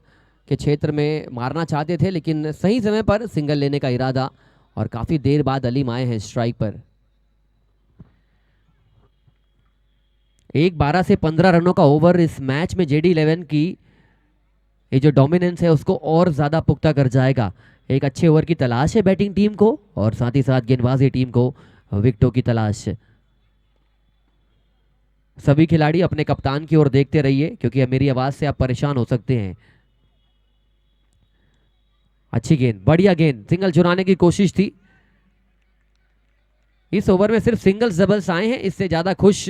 [SPEAKER 1] के क्षेत्र में मारना चाहते थे, लेकिन सही समय पर सिंगल लेने का इरादा, और काफी देर बाद अलीम आए हैं स्ट्राइक पर। एक 12 से 15 रनों का ओवर इस मैच में जेडी 11 की ये जो डोमिनेंस है उसको और ज्यादा पुख्ता कर जाएगा। एक अच्छे ओवर की तलाश है बैटिंग टीम को और साथ ही साथ गेंदबाजी टीम को विकेटों की तलाश। सभी खिलाड़ी अपने कप्तान की ओर देखते रहिए, क्योंकि मेरी आवाज से आप परेशान हो सकते हैं। अच्छी गेंद, बढ़िया गेंद, सिंगल चुराने की कोशिश थी। इस ओवर में सिर्फ सिंगल्स डबल्स आए हैं, इससे ज्यादा खुश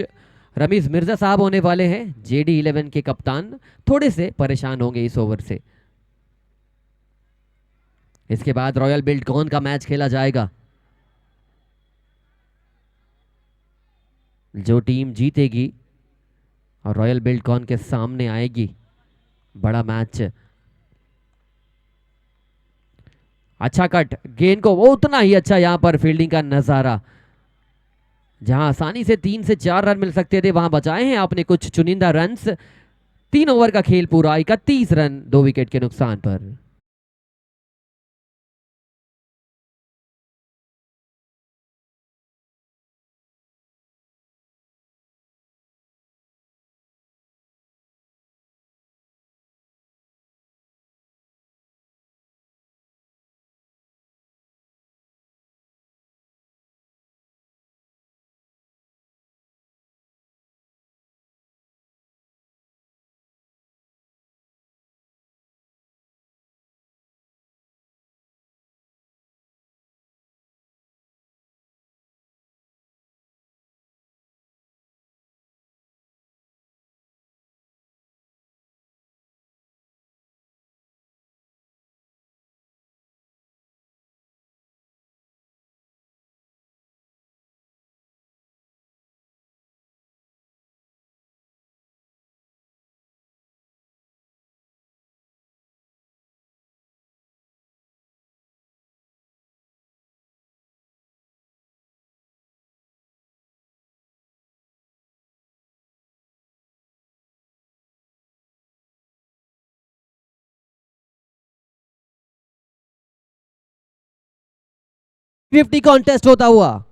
[SPEAKER 1] रमीज मिर्जा साहब होने वाले हैं। जेडी 11 के कप्तान थोड़े से परेशान होंगे इस ओवर से। इसके बाद रॉयल बिल्डकॉन का मैच खेला जाएगा। जो टीम जीतेगी और रॉयल बिल्डकॉन के सामने आएगी, बड़ा मैच। अच्छा कट, गेंद को वो उतना ही अच्छा यहां पर फील्डिंग का नजारा, जहां आसानी से 3 से 4 रन मिल सकते थे वहां बचाए हैं आपने कुछ चुनिंदा रन्स। 3 ओवर का खेल पूरा, 31 रन 2 विकेट के नुकसान पर। 50 कॉन्टेस्ट होता हुआ।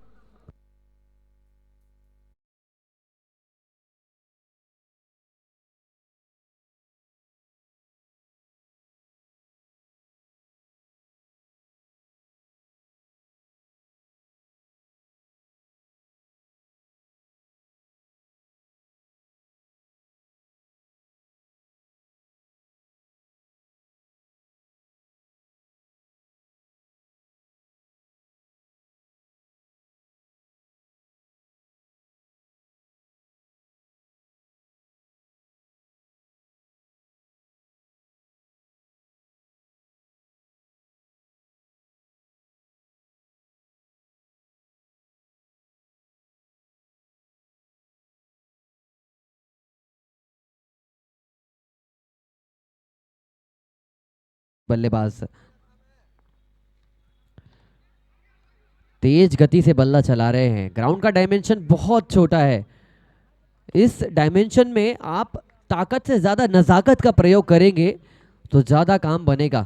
[SPEAKER 1] बल्लेबाज तेज गति से बल्ला चला रहे हैं। ग्राउंड का डायमेंशन बहुत छोटा है। इस डायमेंशन में आप ताकत से ज्यादा नजाकत का प्रयोग करेंगे तो ज्यादा काम बनेगा।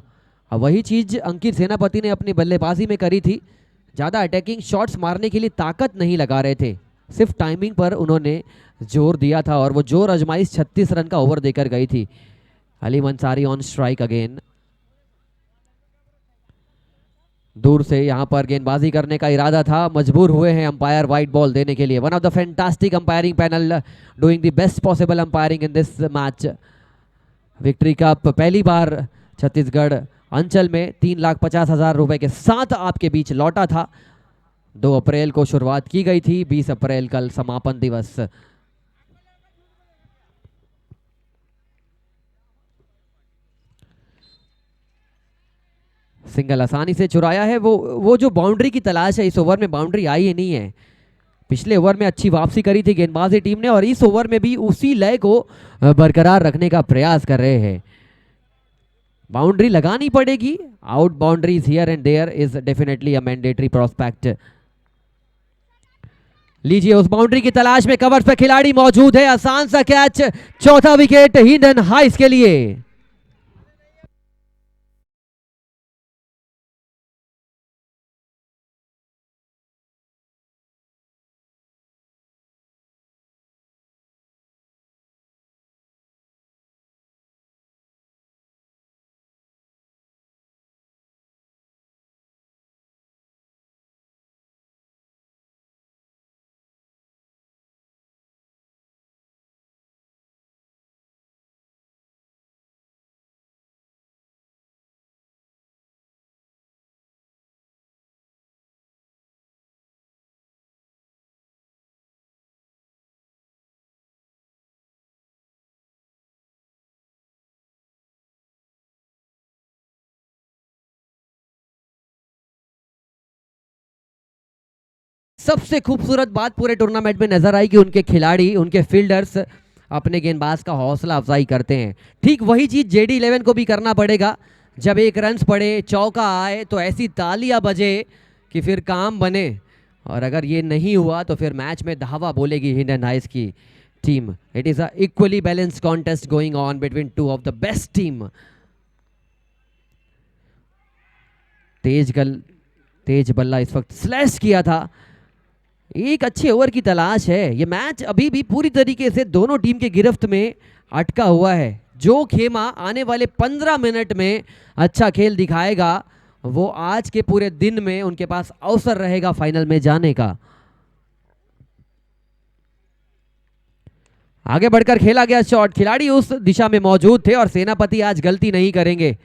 [SPEAKER 1] अब वही चीज अंकित सेनापति ने अपनी बल्लेबाजी में करी थी। ज्यादा अटैकिंग शॉट्स मारने के लिए ताकत नहीं लगा रहे थे, सिर्फ टाइमिंग पर उन्होंने जोर दिया था और वो जोर अजमाइश 36 रन का ओवर देकर गई थी। Aleem Ansari on strike again. दूर से यहां पर गेंदबाजी करने का इरादा था, मजबूर हुए हैं अंपायर वाइट बॉल देने के लिए। One of the fantastic umpiring panel doing the best possible umpiring in this match. Victory cup पहली बार छत्तीसगढ़ अंचल में 3,50,000 रुपए के साथ आपके बीच लौटा था। 2 अप्रैल को शुरुआत की गई थी, 20 अप्रैल कल समापन दिवस। सिंगल आसानी से चुराया है। वो जो बाउंड्री की तलाश है, इस ओवर में बाउंड्री आई ही नहीं है। पिछले ओवर में अच्छी वापसी करी थी गेंदबाजी टीम ने और इस ओवर में भी उसी लय को बरकरार रखने का प्रयास कर रहे हैं। बाउंड्री लगानी पड़ेगी। Out boundaries here and there is definitely a mandatory prospect. लीजिए, उस बाउंड्री की तलाश में कवर्स पे खिलाड़ी मौजूद है। आसान सा कैच, चौथा विकेट हिंडन हाइस के लिए। सबसे खूबसूरत बात पूरे टूर्नामेंट में नजर आई कि उनके खिलाड़ी, उनके फील्डर्स अपने गेंदबाज का हौसला अफजाई करते हैं। ठीक वही चीज जेडी 11 को भी करना पड़ेगा। जब एक रन पड़े, चौका आए तो ऐसी तालियां बजे कि फिर काम बने। और अगर ये नहीं हुआ तो फिर मैच में धावा बोलेगी हिंडन हाइस की टीम। It is a equally balanced contest going on between two of the best team. तेज बल्ला इस वक्त स्लैश किया था। एक अच्छे ओवर की तलाश है। ये मैच अभी भी पूरी तरीके से दोनों टीम के गिरफ्त में अटका हुआ है। जो खेमा आने वाले 15 मिनट में अच्छा खेल दिखाएगा, वो आज के पूरे दिन में उनके पास अवसर रहेगा फाइनल में जाने का। आगे बढ़कर खेला गया शॉट, खिलाड़ी उस दिशा में मौजूद थे और सेनापति आज गलती नहीं करेंगे।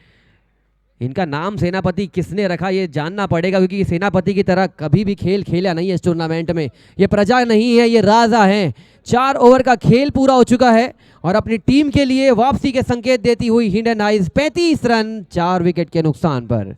[SPEAKER 1] इनका नाम सेनापति किसने रखा ये जानना पड़ेगा, क्योंकि सेनापति की तरह कभी भी खेल खेला नहीं है इस टूर्नामेंट में। ये प्रजा नहीं है, ये राजा है। 4 ओवर का खेल पूरा हो चुका है और अपनी टीम के लिए वापसी के संकेत देती हुई हिंडन हाइस 35 रन 4 विकेट के नुकसान पर।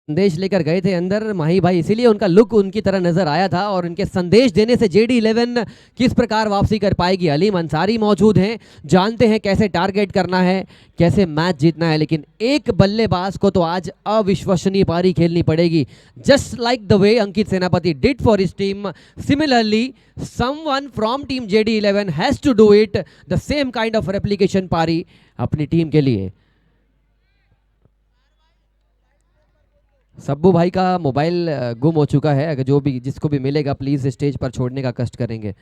[SPEAKER 1] संदेश लेकर गए थे अंदर माही भाई, इसीलिए उनका लुक उनकी तरह नजर आया था और उनके संदेश देने से JD11 किस प्रकार वापसी कर पाएगी। अलीम अंसारी मौजूद हैं, जानते हैं कैसे टारगेट करना है, कैसे मैच जीतना है, लेकिन एक बल्लेबाज को तो आज अविश्वसनीय पारी खेलनी पड़ेगी। Just like the way Ankit Senapati did for his team, similarly someone from team JD11 has to do it the same kind of replication पारी अपनी टीम के लिए। सब्बू भाई का मोबाइल गुम हो चुका है, अगर जो भी जिसको भी मिलेगा प्लीज स्टेज पर छोड़ने का कष्ट करेंगे।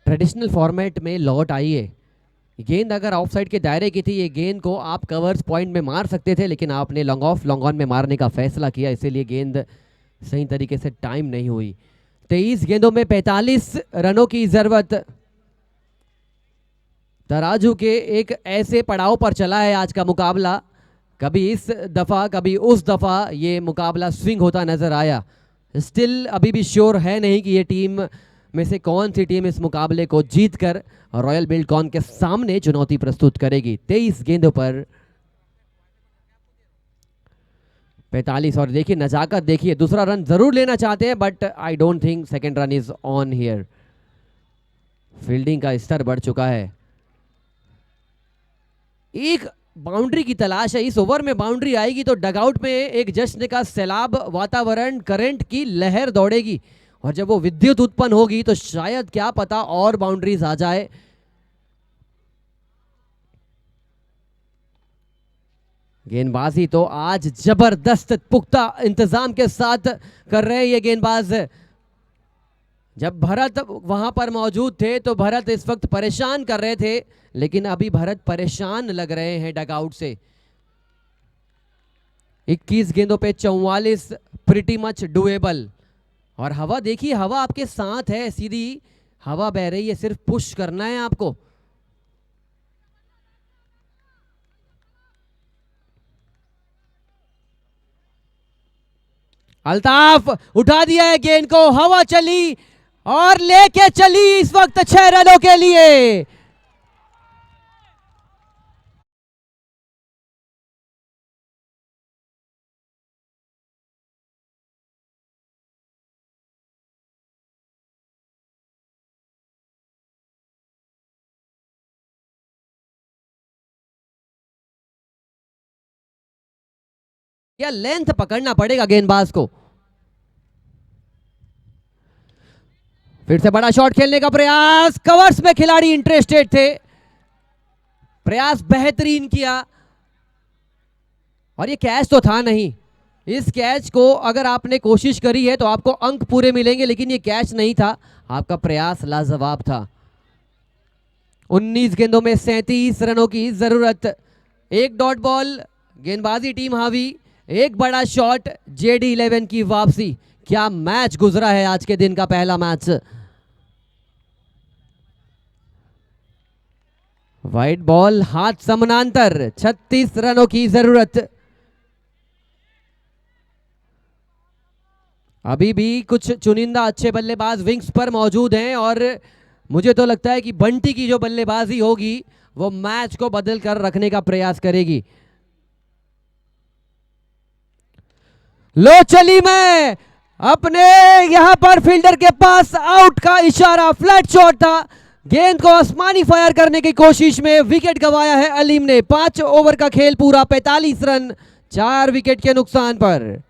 [SPEAKER 1] ट्रेडिशनल फॉर्मेट में लौट आई है। गेंद अगर ऑफसाइड के दायरे की थी, ये गेंद को आप कवर्स पॉइंट में मार सकते थे, लेकिन आपने लॉन्ग ऑफ लॉन्ग ऑन में मारने का फैसला किया, इसीलिए गेंद सही तरीके से टाइम नहीं हुई। 23 गेंदों में 45 रनों की जरूरत। तराजू के एक ऐसे पड़ाव पर चला है आज का मुकाबला, कभी इस दफा कभी उस दफा ये मुकाबला स्विंग होता नजर आया। स्टिल अभी भी श्योर है नहीं कि ये टीम में से कौन सी टीम इस मुकाबले को जीतकर रॉयल बिल्डकॉन के सामने चुनौती प्रस्तुत करेगी। 23 गेंदों पर 45, और देखिए नजाकत, देखिए दूसरा रन जरूर लेना चाहते हैं but I don't think second run is on here. Fielding का स्तर बढ़ चुका है, एक बाउंड्री की तलाश है। इस ओवर में बाउंड्री आएगी तो डगआउट में एक जश्न का सैलाब वातावरण, करंट की लहर दौड़ेगी, और जब वो विद्युत उत्पन्न होगी तो शायद क्या पता और बाउंड्रीज आ जाए। गेंदबाजी तो आज जबरदस्त पुख्ता इंतजाम के साथ कर रहे हैं ये गेंदबाज। जब भरत वहां पर मौजूद थे तो भरत इस वक्त परेशान कर रहे थे, लेकिन अभी भरत परेशान लग रहे हैं डगआउट से। 21 गेंदों पे 44, प्रिटी मच डुएबल। और हवा देखिए, हवा आपके साथ है, सीधी हवा बह रही है, सिर्फ पुश करना है आपको। अल्ताफ उठा दिया है गेंद को, हवा चली और लेके चली इस वक्त 6 रनों के लिए। या लेंथ पकड़ना पड़ेगा गेंदबाज को। फिर से बड़ा शॉट खेलने का प्रयास, कवर्स में खिलाड़ी इंटरेस्टेड थे, प्रयास बेहतरीन किया, और ये कैच तो था नहीं। इस कैच को अगर आपने कोशिश करी है तो आपको अंक पूरे मिलेंगे, लेकिन ये कैच नहीं था, आपका प्रयास लाजवाब था। 19 गेंदों में 37 रनों की जरूरत, एक डॉट बॉल, गेंदबाजी टीम हावी, एक बड़ा शॉट, JD11 की वापसी। क्या मैच गुजरा है आज के दिन का पहला मैच। वाइट बॉल, हाथ समानांतर, 36 रनों की जरूरत। अभी भी कुछ चुनिंदा अच्छे बल्लेबाज विंग्स पर मौजूद हैं, और मुझे तो लगता है कि बंटी की जो बल्लेबाजी होगी वो मैच को बदल कर रखने का प्रयास करेगी। लो चली मैं अपने यहां पर फील्डर के पास, आउट का इशारा, फ्लैट शॉट था, गेंद को आसमानी फायर करने की कोशिश में विकेट गंवाया है अलीम ने। 5 ओवर का खेल पूरा, 45 रन 4 विकेट के नुकसान पर।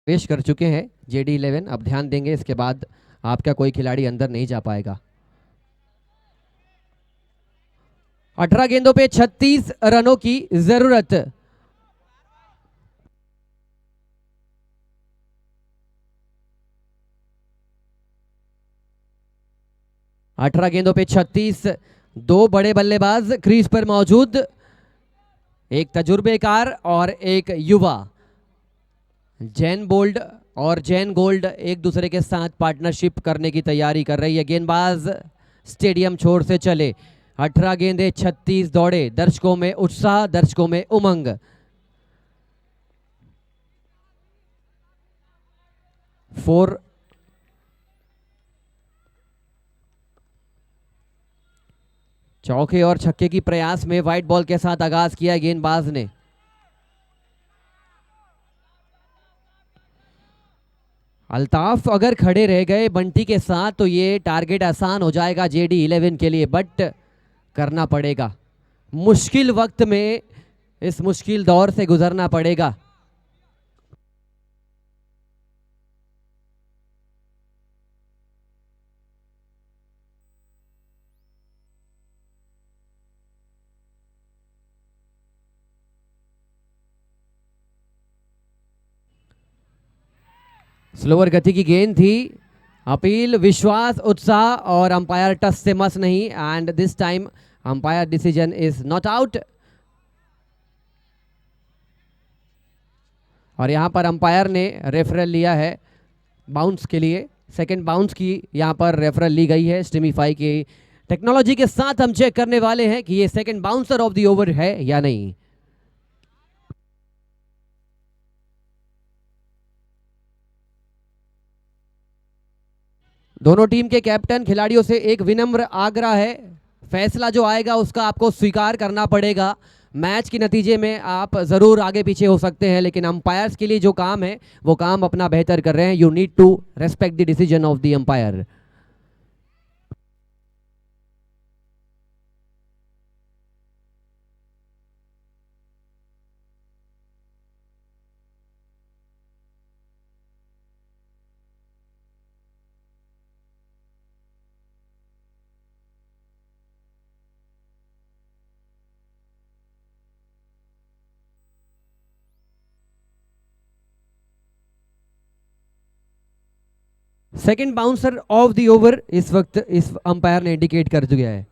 [SPEAKER 1] पेश कर चुके हैं JD11। अब ध्यान देंगे, इसके बाद आपका कोई खिलाड़ी अंदर नहीं जा पाएगा। 18 गेंदों पे 36 रनों की जरूरत। अठारह गेंदों पे 36, दो बड़े बल्लेबाज क्रीज पर मौजूद, एक तजुर्बेकार और एक युवा। जैन बोल्ड और जैन गोल्ड एक दूसरे के साथ पार्टनरशिप करने की तैयारी कर रही है। गेंदबाज स्टेडियम छोर से चले, 18 गेंदे 36 दौड़े। दर्शकों में उत्साह, दर्शकों में उमंग। फोर चौके और छक्के की प्रयास में व्हाइट बॉल के साथ आगाज किया गेंदबाज ने। अल्ताफ अगर खड़े रह गए बंटी के साथ तो ये टारगेट आसान हो जाएगा JD11 के लिए, बट करना पड़ेगा। मुश्किल वक्त में इस मुश्किल दौर से गुजरना पड़ेगा। स्लोअर गति की गेंद थी। अपील, विश्वास, उत्साह और अंपायर टस से मस नहीं, and this time umpire decision is not out. और यहां पर अंपायर ने रेफरल लिया है बाउंस के लिए। सेकंड बाउंस की यहां पर रेफरल ली गई है। स्टिमीफाई की टेक्नोलॉजी के साथ हम चेक करने वाले हैं कि ये second bouncer of the over है या नहीं। दोनों टीम के कैप्टन खिलाड़ियों से एक विनम्र आग्रह है, फैसला जो आएगा उसका आपको स्वीकार करना पड़ेगा। मैच के नतीजे में आप जरूर आगे पीछे हो सकते हैं, लेकिन अंपायर्स के लिए जो काम है वो काम अपना बेहतर कर रहे हैं। You need to respect the decision of the umpire. Second bouncer of the over इस वक्त इस अंपायर ने इंडिकेट कर दिया है।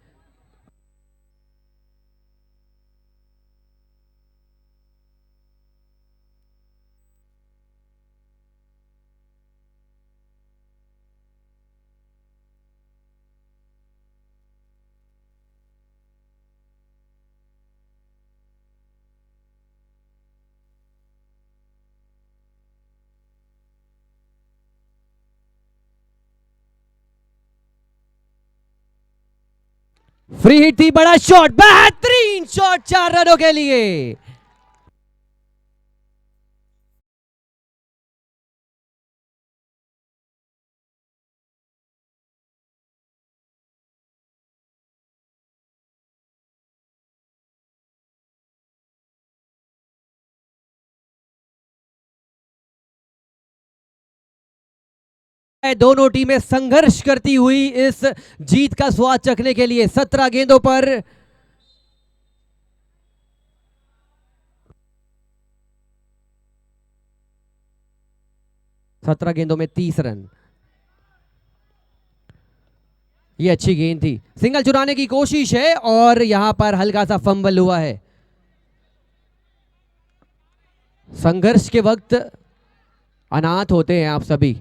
[SPEAKER 1] फ्री हिट थी, बड़ा शॉट, बेहतरीन शॉट 4 रनों के लिए। दोनों टीमें संघर्ष करती हुई इस जीत का स्वाद चखने के लिए। 17 गेंदों पर 17 गेंदों में 30 रन। ये अच्छी गेंद थी, सिंगल चुराने की कोशिश है और यहां पर हल्का सा फंबल हुआ है। संघर्ष के वक्त अनाथ होते हैं आप सभी।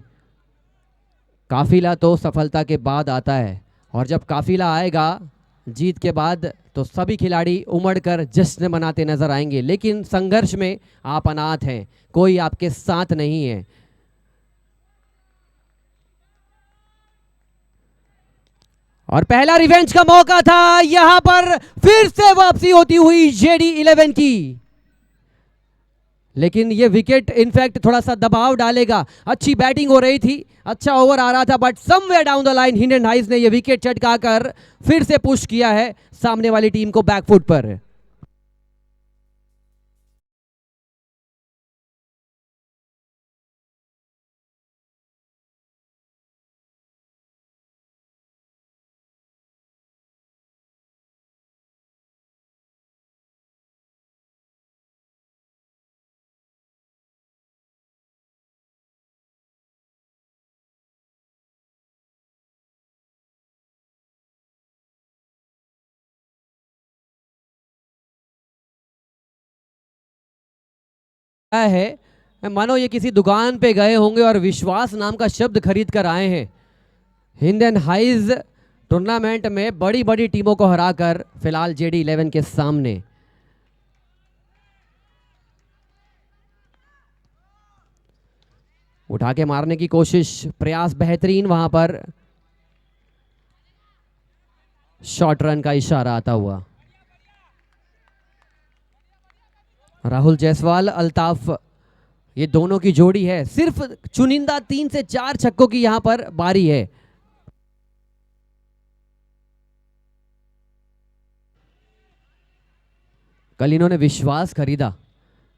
[SPEAKER 1] काफिला तो सफलता के बाद आता है, और जब काफिला आएगा जीत के बाद तो सभी खिलाड़ी उमड़कर जश्न मनाते नजर आएंगे, लेकिन संघर्ष में आप अनाथ हैं, कोई आपके साथ नहीं है। और पहला रिवेंज का मौका था, यहां पर फिर से वापसी होती हुई JD11 की, लेकिन ये विकेट इनफैक्ट थोड़ा सा दबाव डालेगा। अच्छी बैटिंग हो रही थी, अच्छा ओवर आ रहा था, but somewhere down the line Hindon Highs ने ये विकेट चटकाकर फिर से पुश किया है सामने वाली टीम को बैकफुट पर। है मानो ये किसी दुकान पे गए होंगे और विश्वास नाम का शब्द खरीद कर आए हैं। हिंद एंड हाइज टूर्नामेंट में बड़ी बड़ी टीमों को हराकर फिलहाल जेडी 11 के सामने। उठा के मारने की कोशिश, प्रयास बेहतरीन, वहां पर शॉर्ट रन का इशारा आता हुआ। राहुल जायसवाल, अल्ताफ, ये दोनों की जोड़ी है। सिर्फ चुनिंदा 3 से 4 छक्कों की यहां पर बारी है। कल इन्होंने विश्वास खरीदा।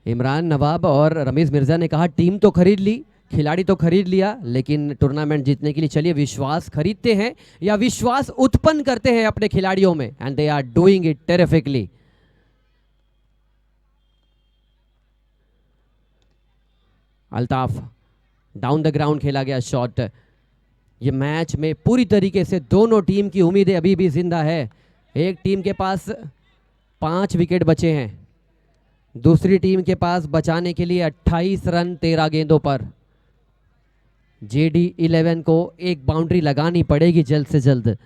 [SPEAKER 1] इमरान नवाब और रमीज मिर्जा ने कहा टीम तो खरीद ली, खिलाड़ी तो खरीद लिया, लेकिन टूर्नामेंट जीतने के लिए चलिए विश्वास खरीदते हैं या विश्वास उत्पन्न करते हैं अपने खिलाड़ियों में। And they are doing it terrifically. Altaf, down the ground खेला गया शॉट। ये मैच में पूरी तरीके से दोनों टीम की उम्मीदें अभी भी जिंदा है। एक टीम के पास 5 विकेट बचे हैं, दूसरी टीम के पास बचाने के लिए 28 रन 13 गेंदों पर। जेडी 11 को एक बाउंड्री लगानी पड़ेगी जल्द से जल्द।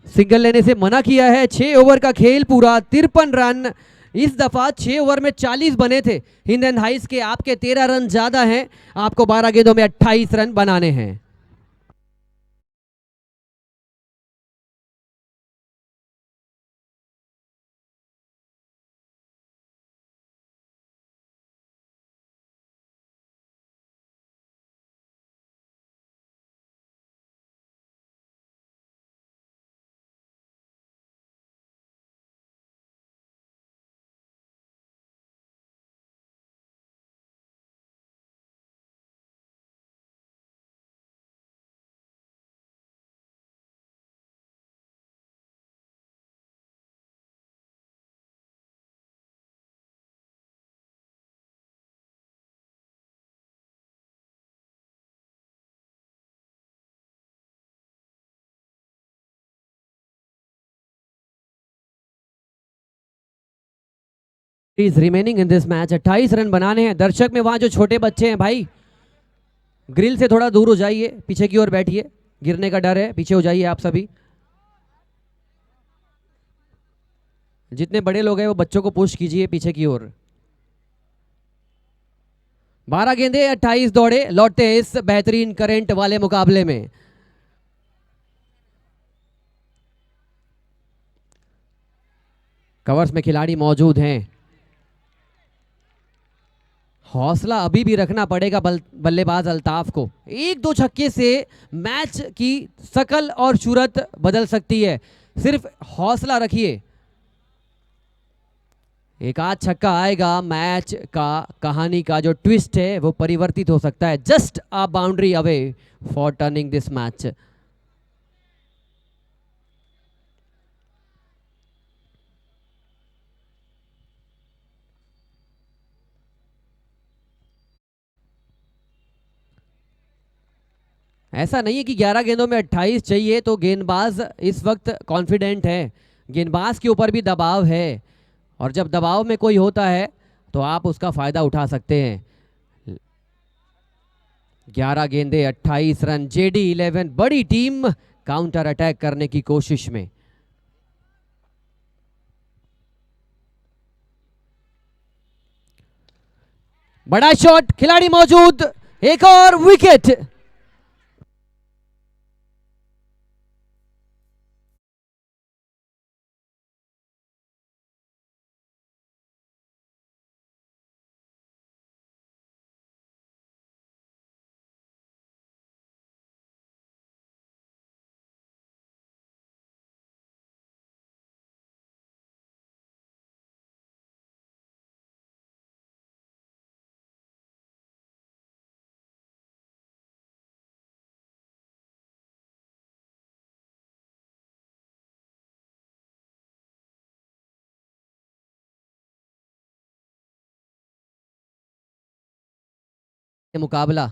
[SPEAKER 1] सिंगल लेने से मना किया है। 6 ओवर का खेल पूरा, 53 रन। इस दफा 6 ओवर में 40 बने थे हिंद एंड हाइज के, आपके 13 रन ज्यादा हैं। आपको 12 गेंदों में 28 रन बनाने हैं। Is remaining in this match. 28 run बनाने हैं। दर्शक में वहां जो छोटे बच्चे हैं भाई, ग्रिल से थोड़ा दूर हो जाइए, पीछे की ओर बैठिए, गिरने का डर है, पीछे हो जाइए आप सभी। जितने बड़े लोग हैं वो बच्चों को पुश कीजिए पीछे की ओर। 12 गेंदे 28 दौड़े लौटते हैं इस बेहतरीन करंट वाले मुकाबले में। कवर्स में खिलाड़ी मौजूद हैं। हौसला अभी भी रखना पड़ेगा बल्लेबाज अल्ताफ को। 1-2 छक्के से मैच की शकल और सूरत बदल सकती है। सिर्फ हौसला रखिए। एक आध छक्का आएगा, मैच का कहानी का जो ट्विस्ट है वो परिवर्तित हो सकता है। Just a boundary away for turning this match. ऐसा नहीं है कि 11 गेंदों में 28 चाहिए तो गेंदबाज इस वक्त कॉन्फिडेंट है। गेंदबाज के ऊपर भी दबाव है, और जब दबाव में कोई होता है तो आप उसका फायदा उठा सकते हैं। 11 गेंदे 28 रन। जेडी 11 बड़ी टीम काउंटर अटैक करने की कोशिश में। बड़ा शॉट, खिलाड़ी मौजूद, एक और विकेट। मुकाबला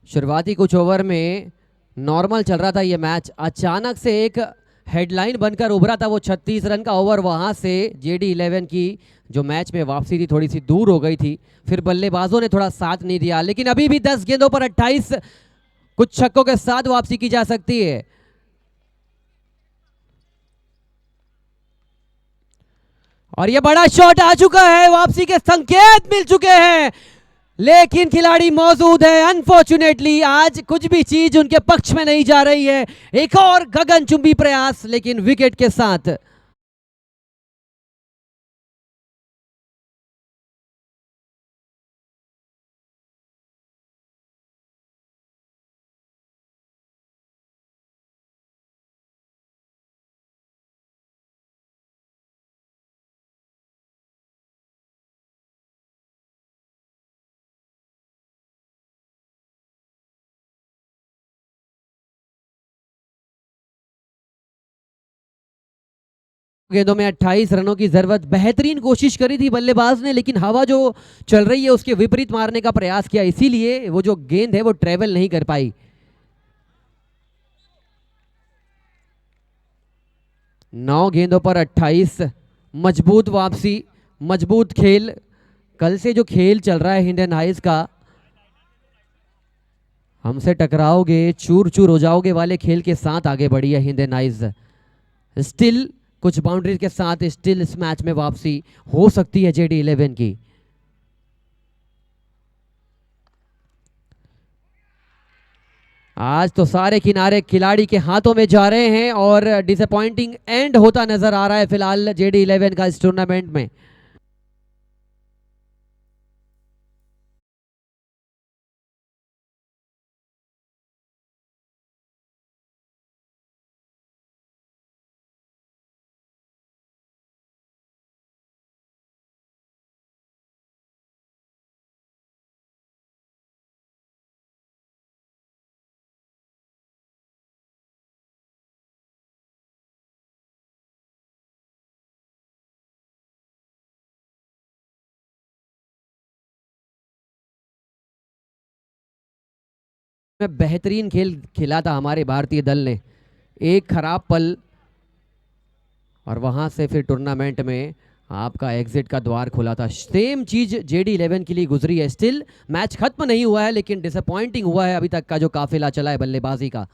[SPEAKER 1] शुरुआती कुछ ओवर में नॉर्मल चल रहा था ये मैच, अचानक से एक हेडलाइन बनकर उभरा था वो 36 रन का ओवर, वहां से JD11 की जो मैच में वापसी थी थोड़ी सी दूर हो गई थी, फिर बल्लेबाजों ने थोड़ा साथ नहीं दिया, लेकिन अभी भी 10 गेंदों पर 28 कुछ छक्कों के साथ वापसी की जा सकती है। और ये बड़ा शॉट आ चुका है, वापसी के संकेत मिल चुके हैं, लेकिन खिलाड़ी मौजूद है। अनफॉर्चुनेटली आज कुछ भी चीज उनके पक्ष में नहीं जा रही है। एक और गगनचुंबी प्रयास, लेकिन विकेट के साथ। गेंदों में 28 रनों की जरूरत, बेहतरीन कोशिश करी थी बल्लेबाज ने, लेकिन हवा जो चल रही है उसके विपरीत मारने का प्रयास किया, इसीलिए वो जो गेंद है वो ट्रेवल नहीं कर पाई। 9 गेंदों पर 28, मजबूत वापसी, मजबूत खेल। कल से जो खेल चल रहा है इंडियन हाइज का, हमसे टकराओगे चूर चूर हो जाओगे वाले खेल के साथ आगे बढ़ी है इंडियन हाइज। स्टिल कुछ बाउंड्रीज के साथ स्टिल इस मैच में वापसी हो सकती है JD11 की। आज तो सारे किनारे खिलाड़ी के हाथों में जा रहे हैं और डिसअपॉइंटिंग एंड होता नजर आ रहा है फिलहाल JD11 का इस टूर्नामेंट में। में बेहतरीन खेल खेला था हमारे भारतीय दल ने, एक खराब पल और वहां से फिर टूर्नामेंट में आपका एग्जिट का द्वार खुला था। सेम चीज JD11 के लिए गुजरी है। स्टिल मैच खत्म नहीं हुआ है, लेकिन डिसअपॉइंटिंग हुआ है अभी तक का जो काफिला चला है बल्लेबाजी का।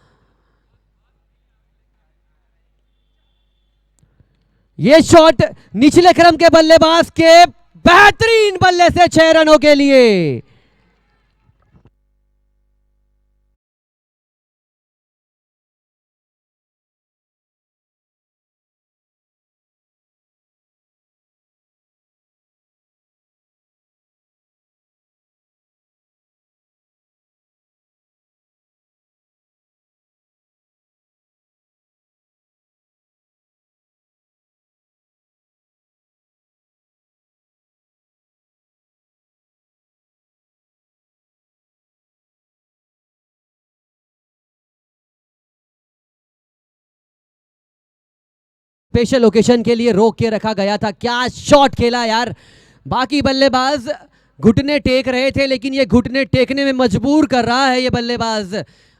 [SPEAKER 1] ये शॉट निचले क्रम के बल्लेबाज के बेहतरीन बल्ले से 6 रनों के लिए। स्पेशल ओकेशन के लिए रोक के रखा गया था। क्या शॉट खेला यार, बाकी बल्लेबाज घुटने टेक रहे थे, लेकिन ये घुटने टेकने में मजबूर कर रहा है ये बल्लेबाज।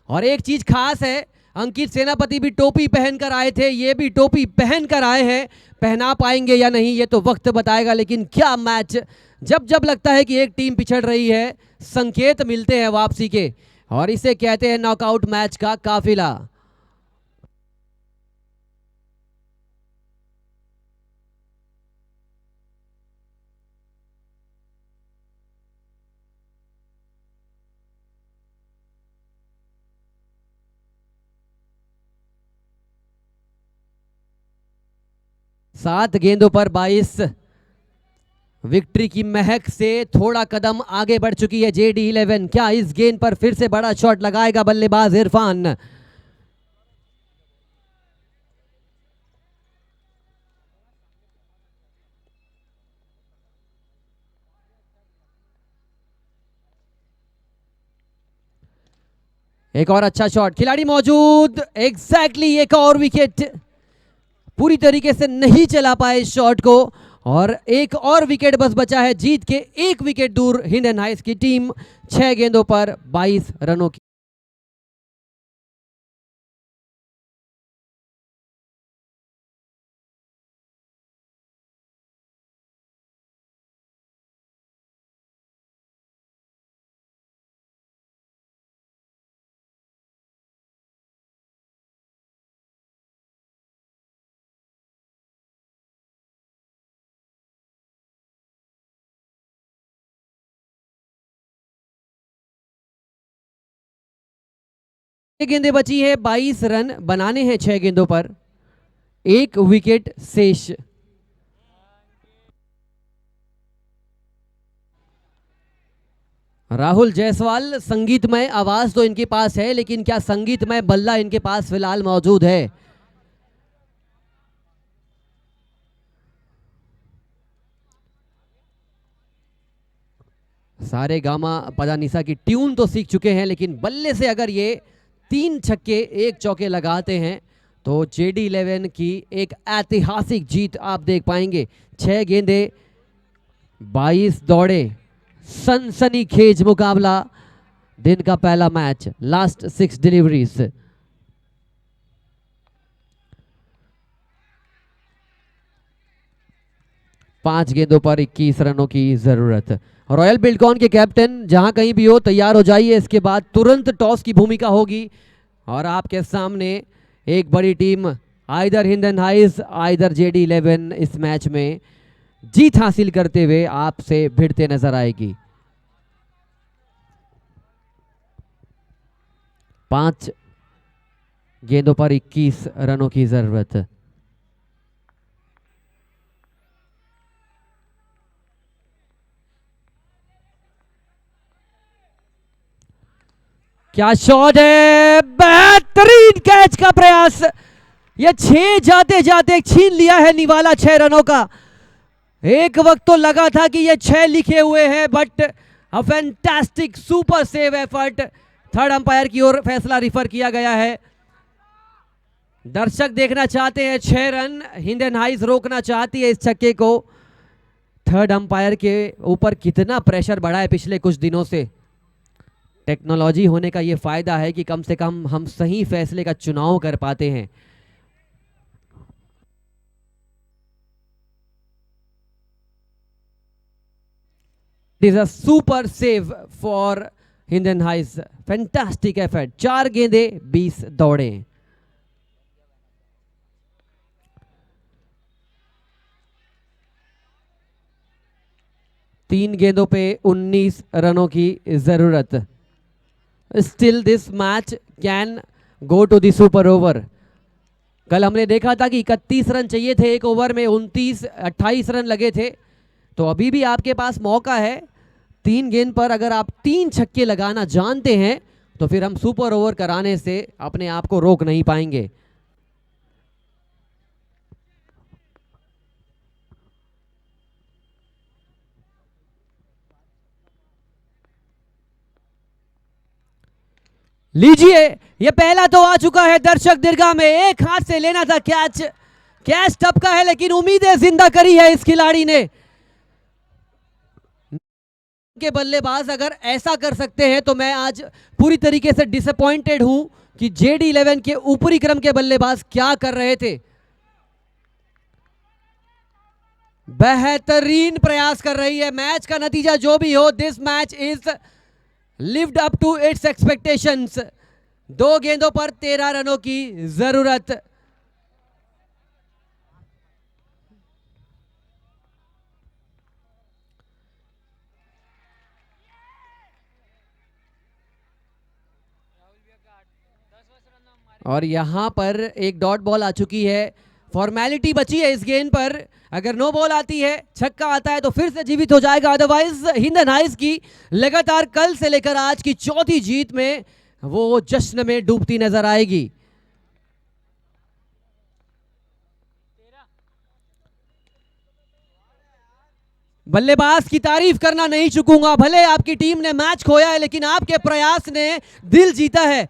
[SPEAKER 1] और एक चीज खास है, अंकित सेनापति भी टोपी पहनकर आए थे, ये भी टोपी पहनकर आए हैं। पहना पाएंगे या नहीं ये तो वक्त बताएगा, लेकिन क्या मैच, जब जब लगता है कि एक टीम पिछड़ रही है संकेत मिलते हैं वापसी के, और इसे कहते हैं नॉकआउट मैच का काफिला। सात गेंदों पर 22, विक्ट्री की महक से थोड़ा कदम आगे बढ़ चुकी है JD11। क्या इस गेंद पर फिर से बड़ा शॉट लगाएगा बल्लेबाज इरफान? एक और अच्छा शॉट, खिलाड़ी मौजूद, एग्जैक्टली एक और विकेट। पूरी तरीके से नहीं चला पाए इस शॉट को, और एक और विकेट बस बचा है जीत के एक विकेट दूर इंडियन हाइज की टीम 6 गेंदों पर 22 रनों की। गेंदें बची है, 22 रन बनाने हैं 6 गेंदों पर, 1 विकेट शेष। राहुल जायसवाल, संगीतमय आवाज तो इनके पास है, लेकिन क्या संगीतमय बल्ला इनके पास फिलहाल मौजूद है? सारे गामा पदानिसा की ट्यून तो सीख चुके हैं, लेकिन बल्ले से अगर ये 3 छक्के 1 चौके लगाते हैं तो JD11 की एक ऐतिहासिक जीत आप देख पाएंगे। 6 गेंदे 22 दौड़े, सनसनीखेज मुकाबला, दिन का पहला मैच, लास्ट 6 डिलीवरीज। पांच गेंदों पर 21 रनों की जरूरत। रॉयल बिल्डकॉन के कैप्टन जहां कहीं भी हो तैयार हो जाइए, इसके बाद तुरंत टॉस की भूमिका होगी और आपके सामने एक बड़ी team either Hindan heights either JD11 इस मैच में जीत हासिल करते हुए आपसे भिड़ते नजर आएगी। 5 गेंदों पर 21 रनों की जरूरत। क्या शॉट है, बेहतरीन कैच का प्रयास। ये 6 जाते जाते छीन लिया है निवाला 6 रनों का। एक वक्त तो लगा था कि ये 6 लिखे हुए हैं, but a fantastic super save effort. Third umpire की ओर फैसला रिफर किया गया है। दर्शक देखना चाहते हैं 6 रन, हिंदन हाइज रोकना चाहती है इस छक्के को। थर्ड अंपायर के ऊपर कितना प्रेशर बढ़ा है पिछले कुछ दिनों से। टेक्नोलॉजी होने का ये फायदा है कि कम से कम हम सही फैसले का चुनाव कर पाते हैं। It is a super save for हिंदन हाइज, फैंटास्टिक एफर्ट। 4 गेंदे 20 दौड़े। तीन गेंदों पे 19 रनों की जरूरत। Still this match can go to the super over. कल हमने देखा था कि 31 रन चाहिए थे एक ओवर में, 28 रन लगे थे, तो अभी भी आपके पास मौका है। 3 गेंद पर अगर आप 3 छक्के लगाना जानते हैं तो फिर हम सुपर ओवर कराने से अपने आप को रोक नहीं पाएंगे। लीजिए, ये पहला तो आ चुका है दर्शक दीर्घा में। एक हाथ से लेना था कैच, कैच टपका है, लेकिन उम्मीदें जिंदा करी है इस खिलाड़ी ने। के बल्लेबाज अगर ऐसा कर सकते हैं तो मैं आज पूरी तरीके से डिसअपॉइंटेड हूं कि JD11 के ऊपरी क्रम के बल्लेबाज क्या कर रहे थे। बेहतरीन प्रयास कर रही है। मैच का नतीजा जो भी हो, this match is lived up to its expectations. 2 गेंदों पर 13 रनों की जरूरत। और यहां पर एक डॉट बॉल आ चुकी है। फॉर्मेलिटी बची है इस गेंद पर। अगर नो बॉल आती है, छक्का आता है तो फिर से जीवित हो जाएगा। अदरवाइज हिंदन हाइज की लगातार कल से लेकर आज की चौथी जीत में वो जश्न में डूबती नजर आएगी। बल्लेबाज की तारीफ करना नहीं चूकूंगा। भले आपकी टीम ने मैच खोया है, लेकिन आपके प्रयास ने दिल जीता है।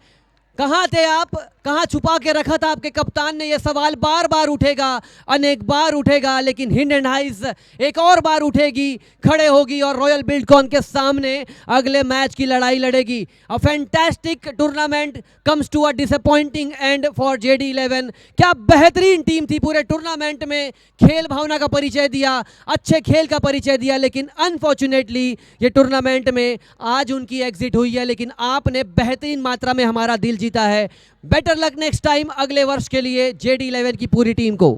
[SPEAKER 1] कहां थे आप, कहां छुपा के रखा था आपके कप्तान ने? यह सवाल बार बार उठेगा, अनेक बार उठेगा, लेकिन हिंदन हाइज एक और बार उठेगी, खड़े होगी और रॉयल बिल्डकॉन के सामने अगले मैच की लड़ाई लड़ेगी। A fantastic tournament comes to a disappointing end for JD11। क्या बेहतरीन टीम थी, पूरे टूर्नामेंट में खेल भावना का परिचय दिया, अच्छे खेल का परिचय दिया, लेकिन अनफॉर्चुनेटली ये टूर्नामेंट में आज उनकी एग्जिट हुई है। लेकिन आपने बेहतरीन मात्रा में हमारा दिल जीता है। बेटर लक नेक्स्ट टाइम, अगले वर्ष के लिए JD11 की पूरी टीम को।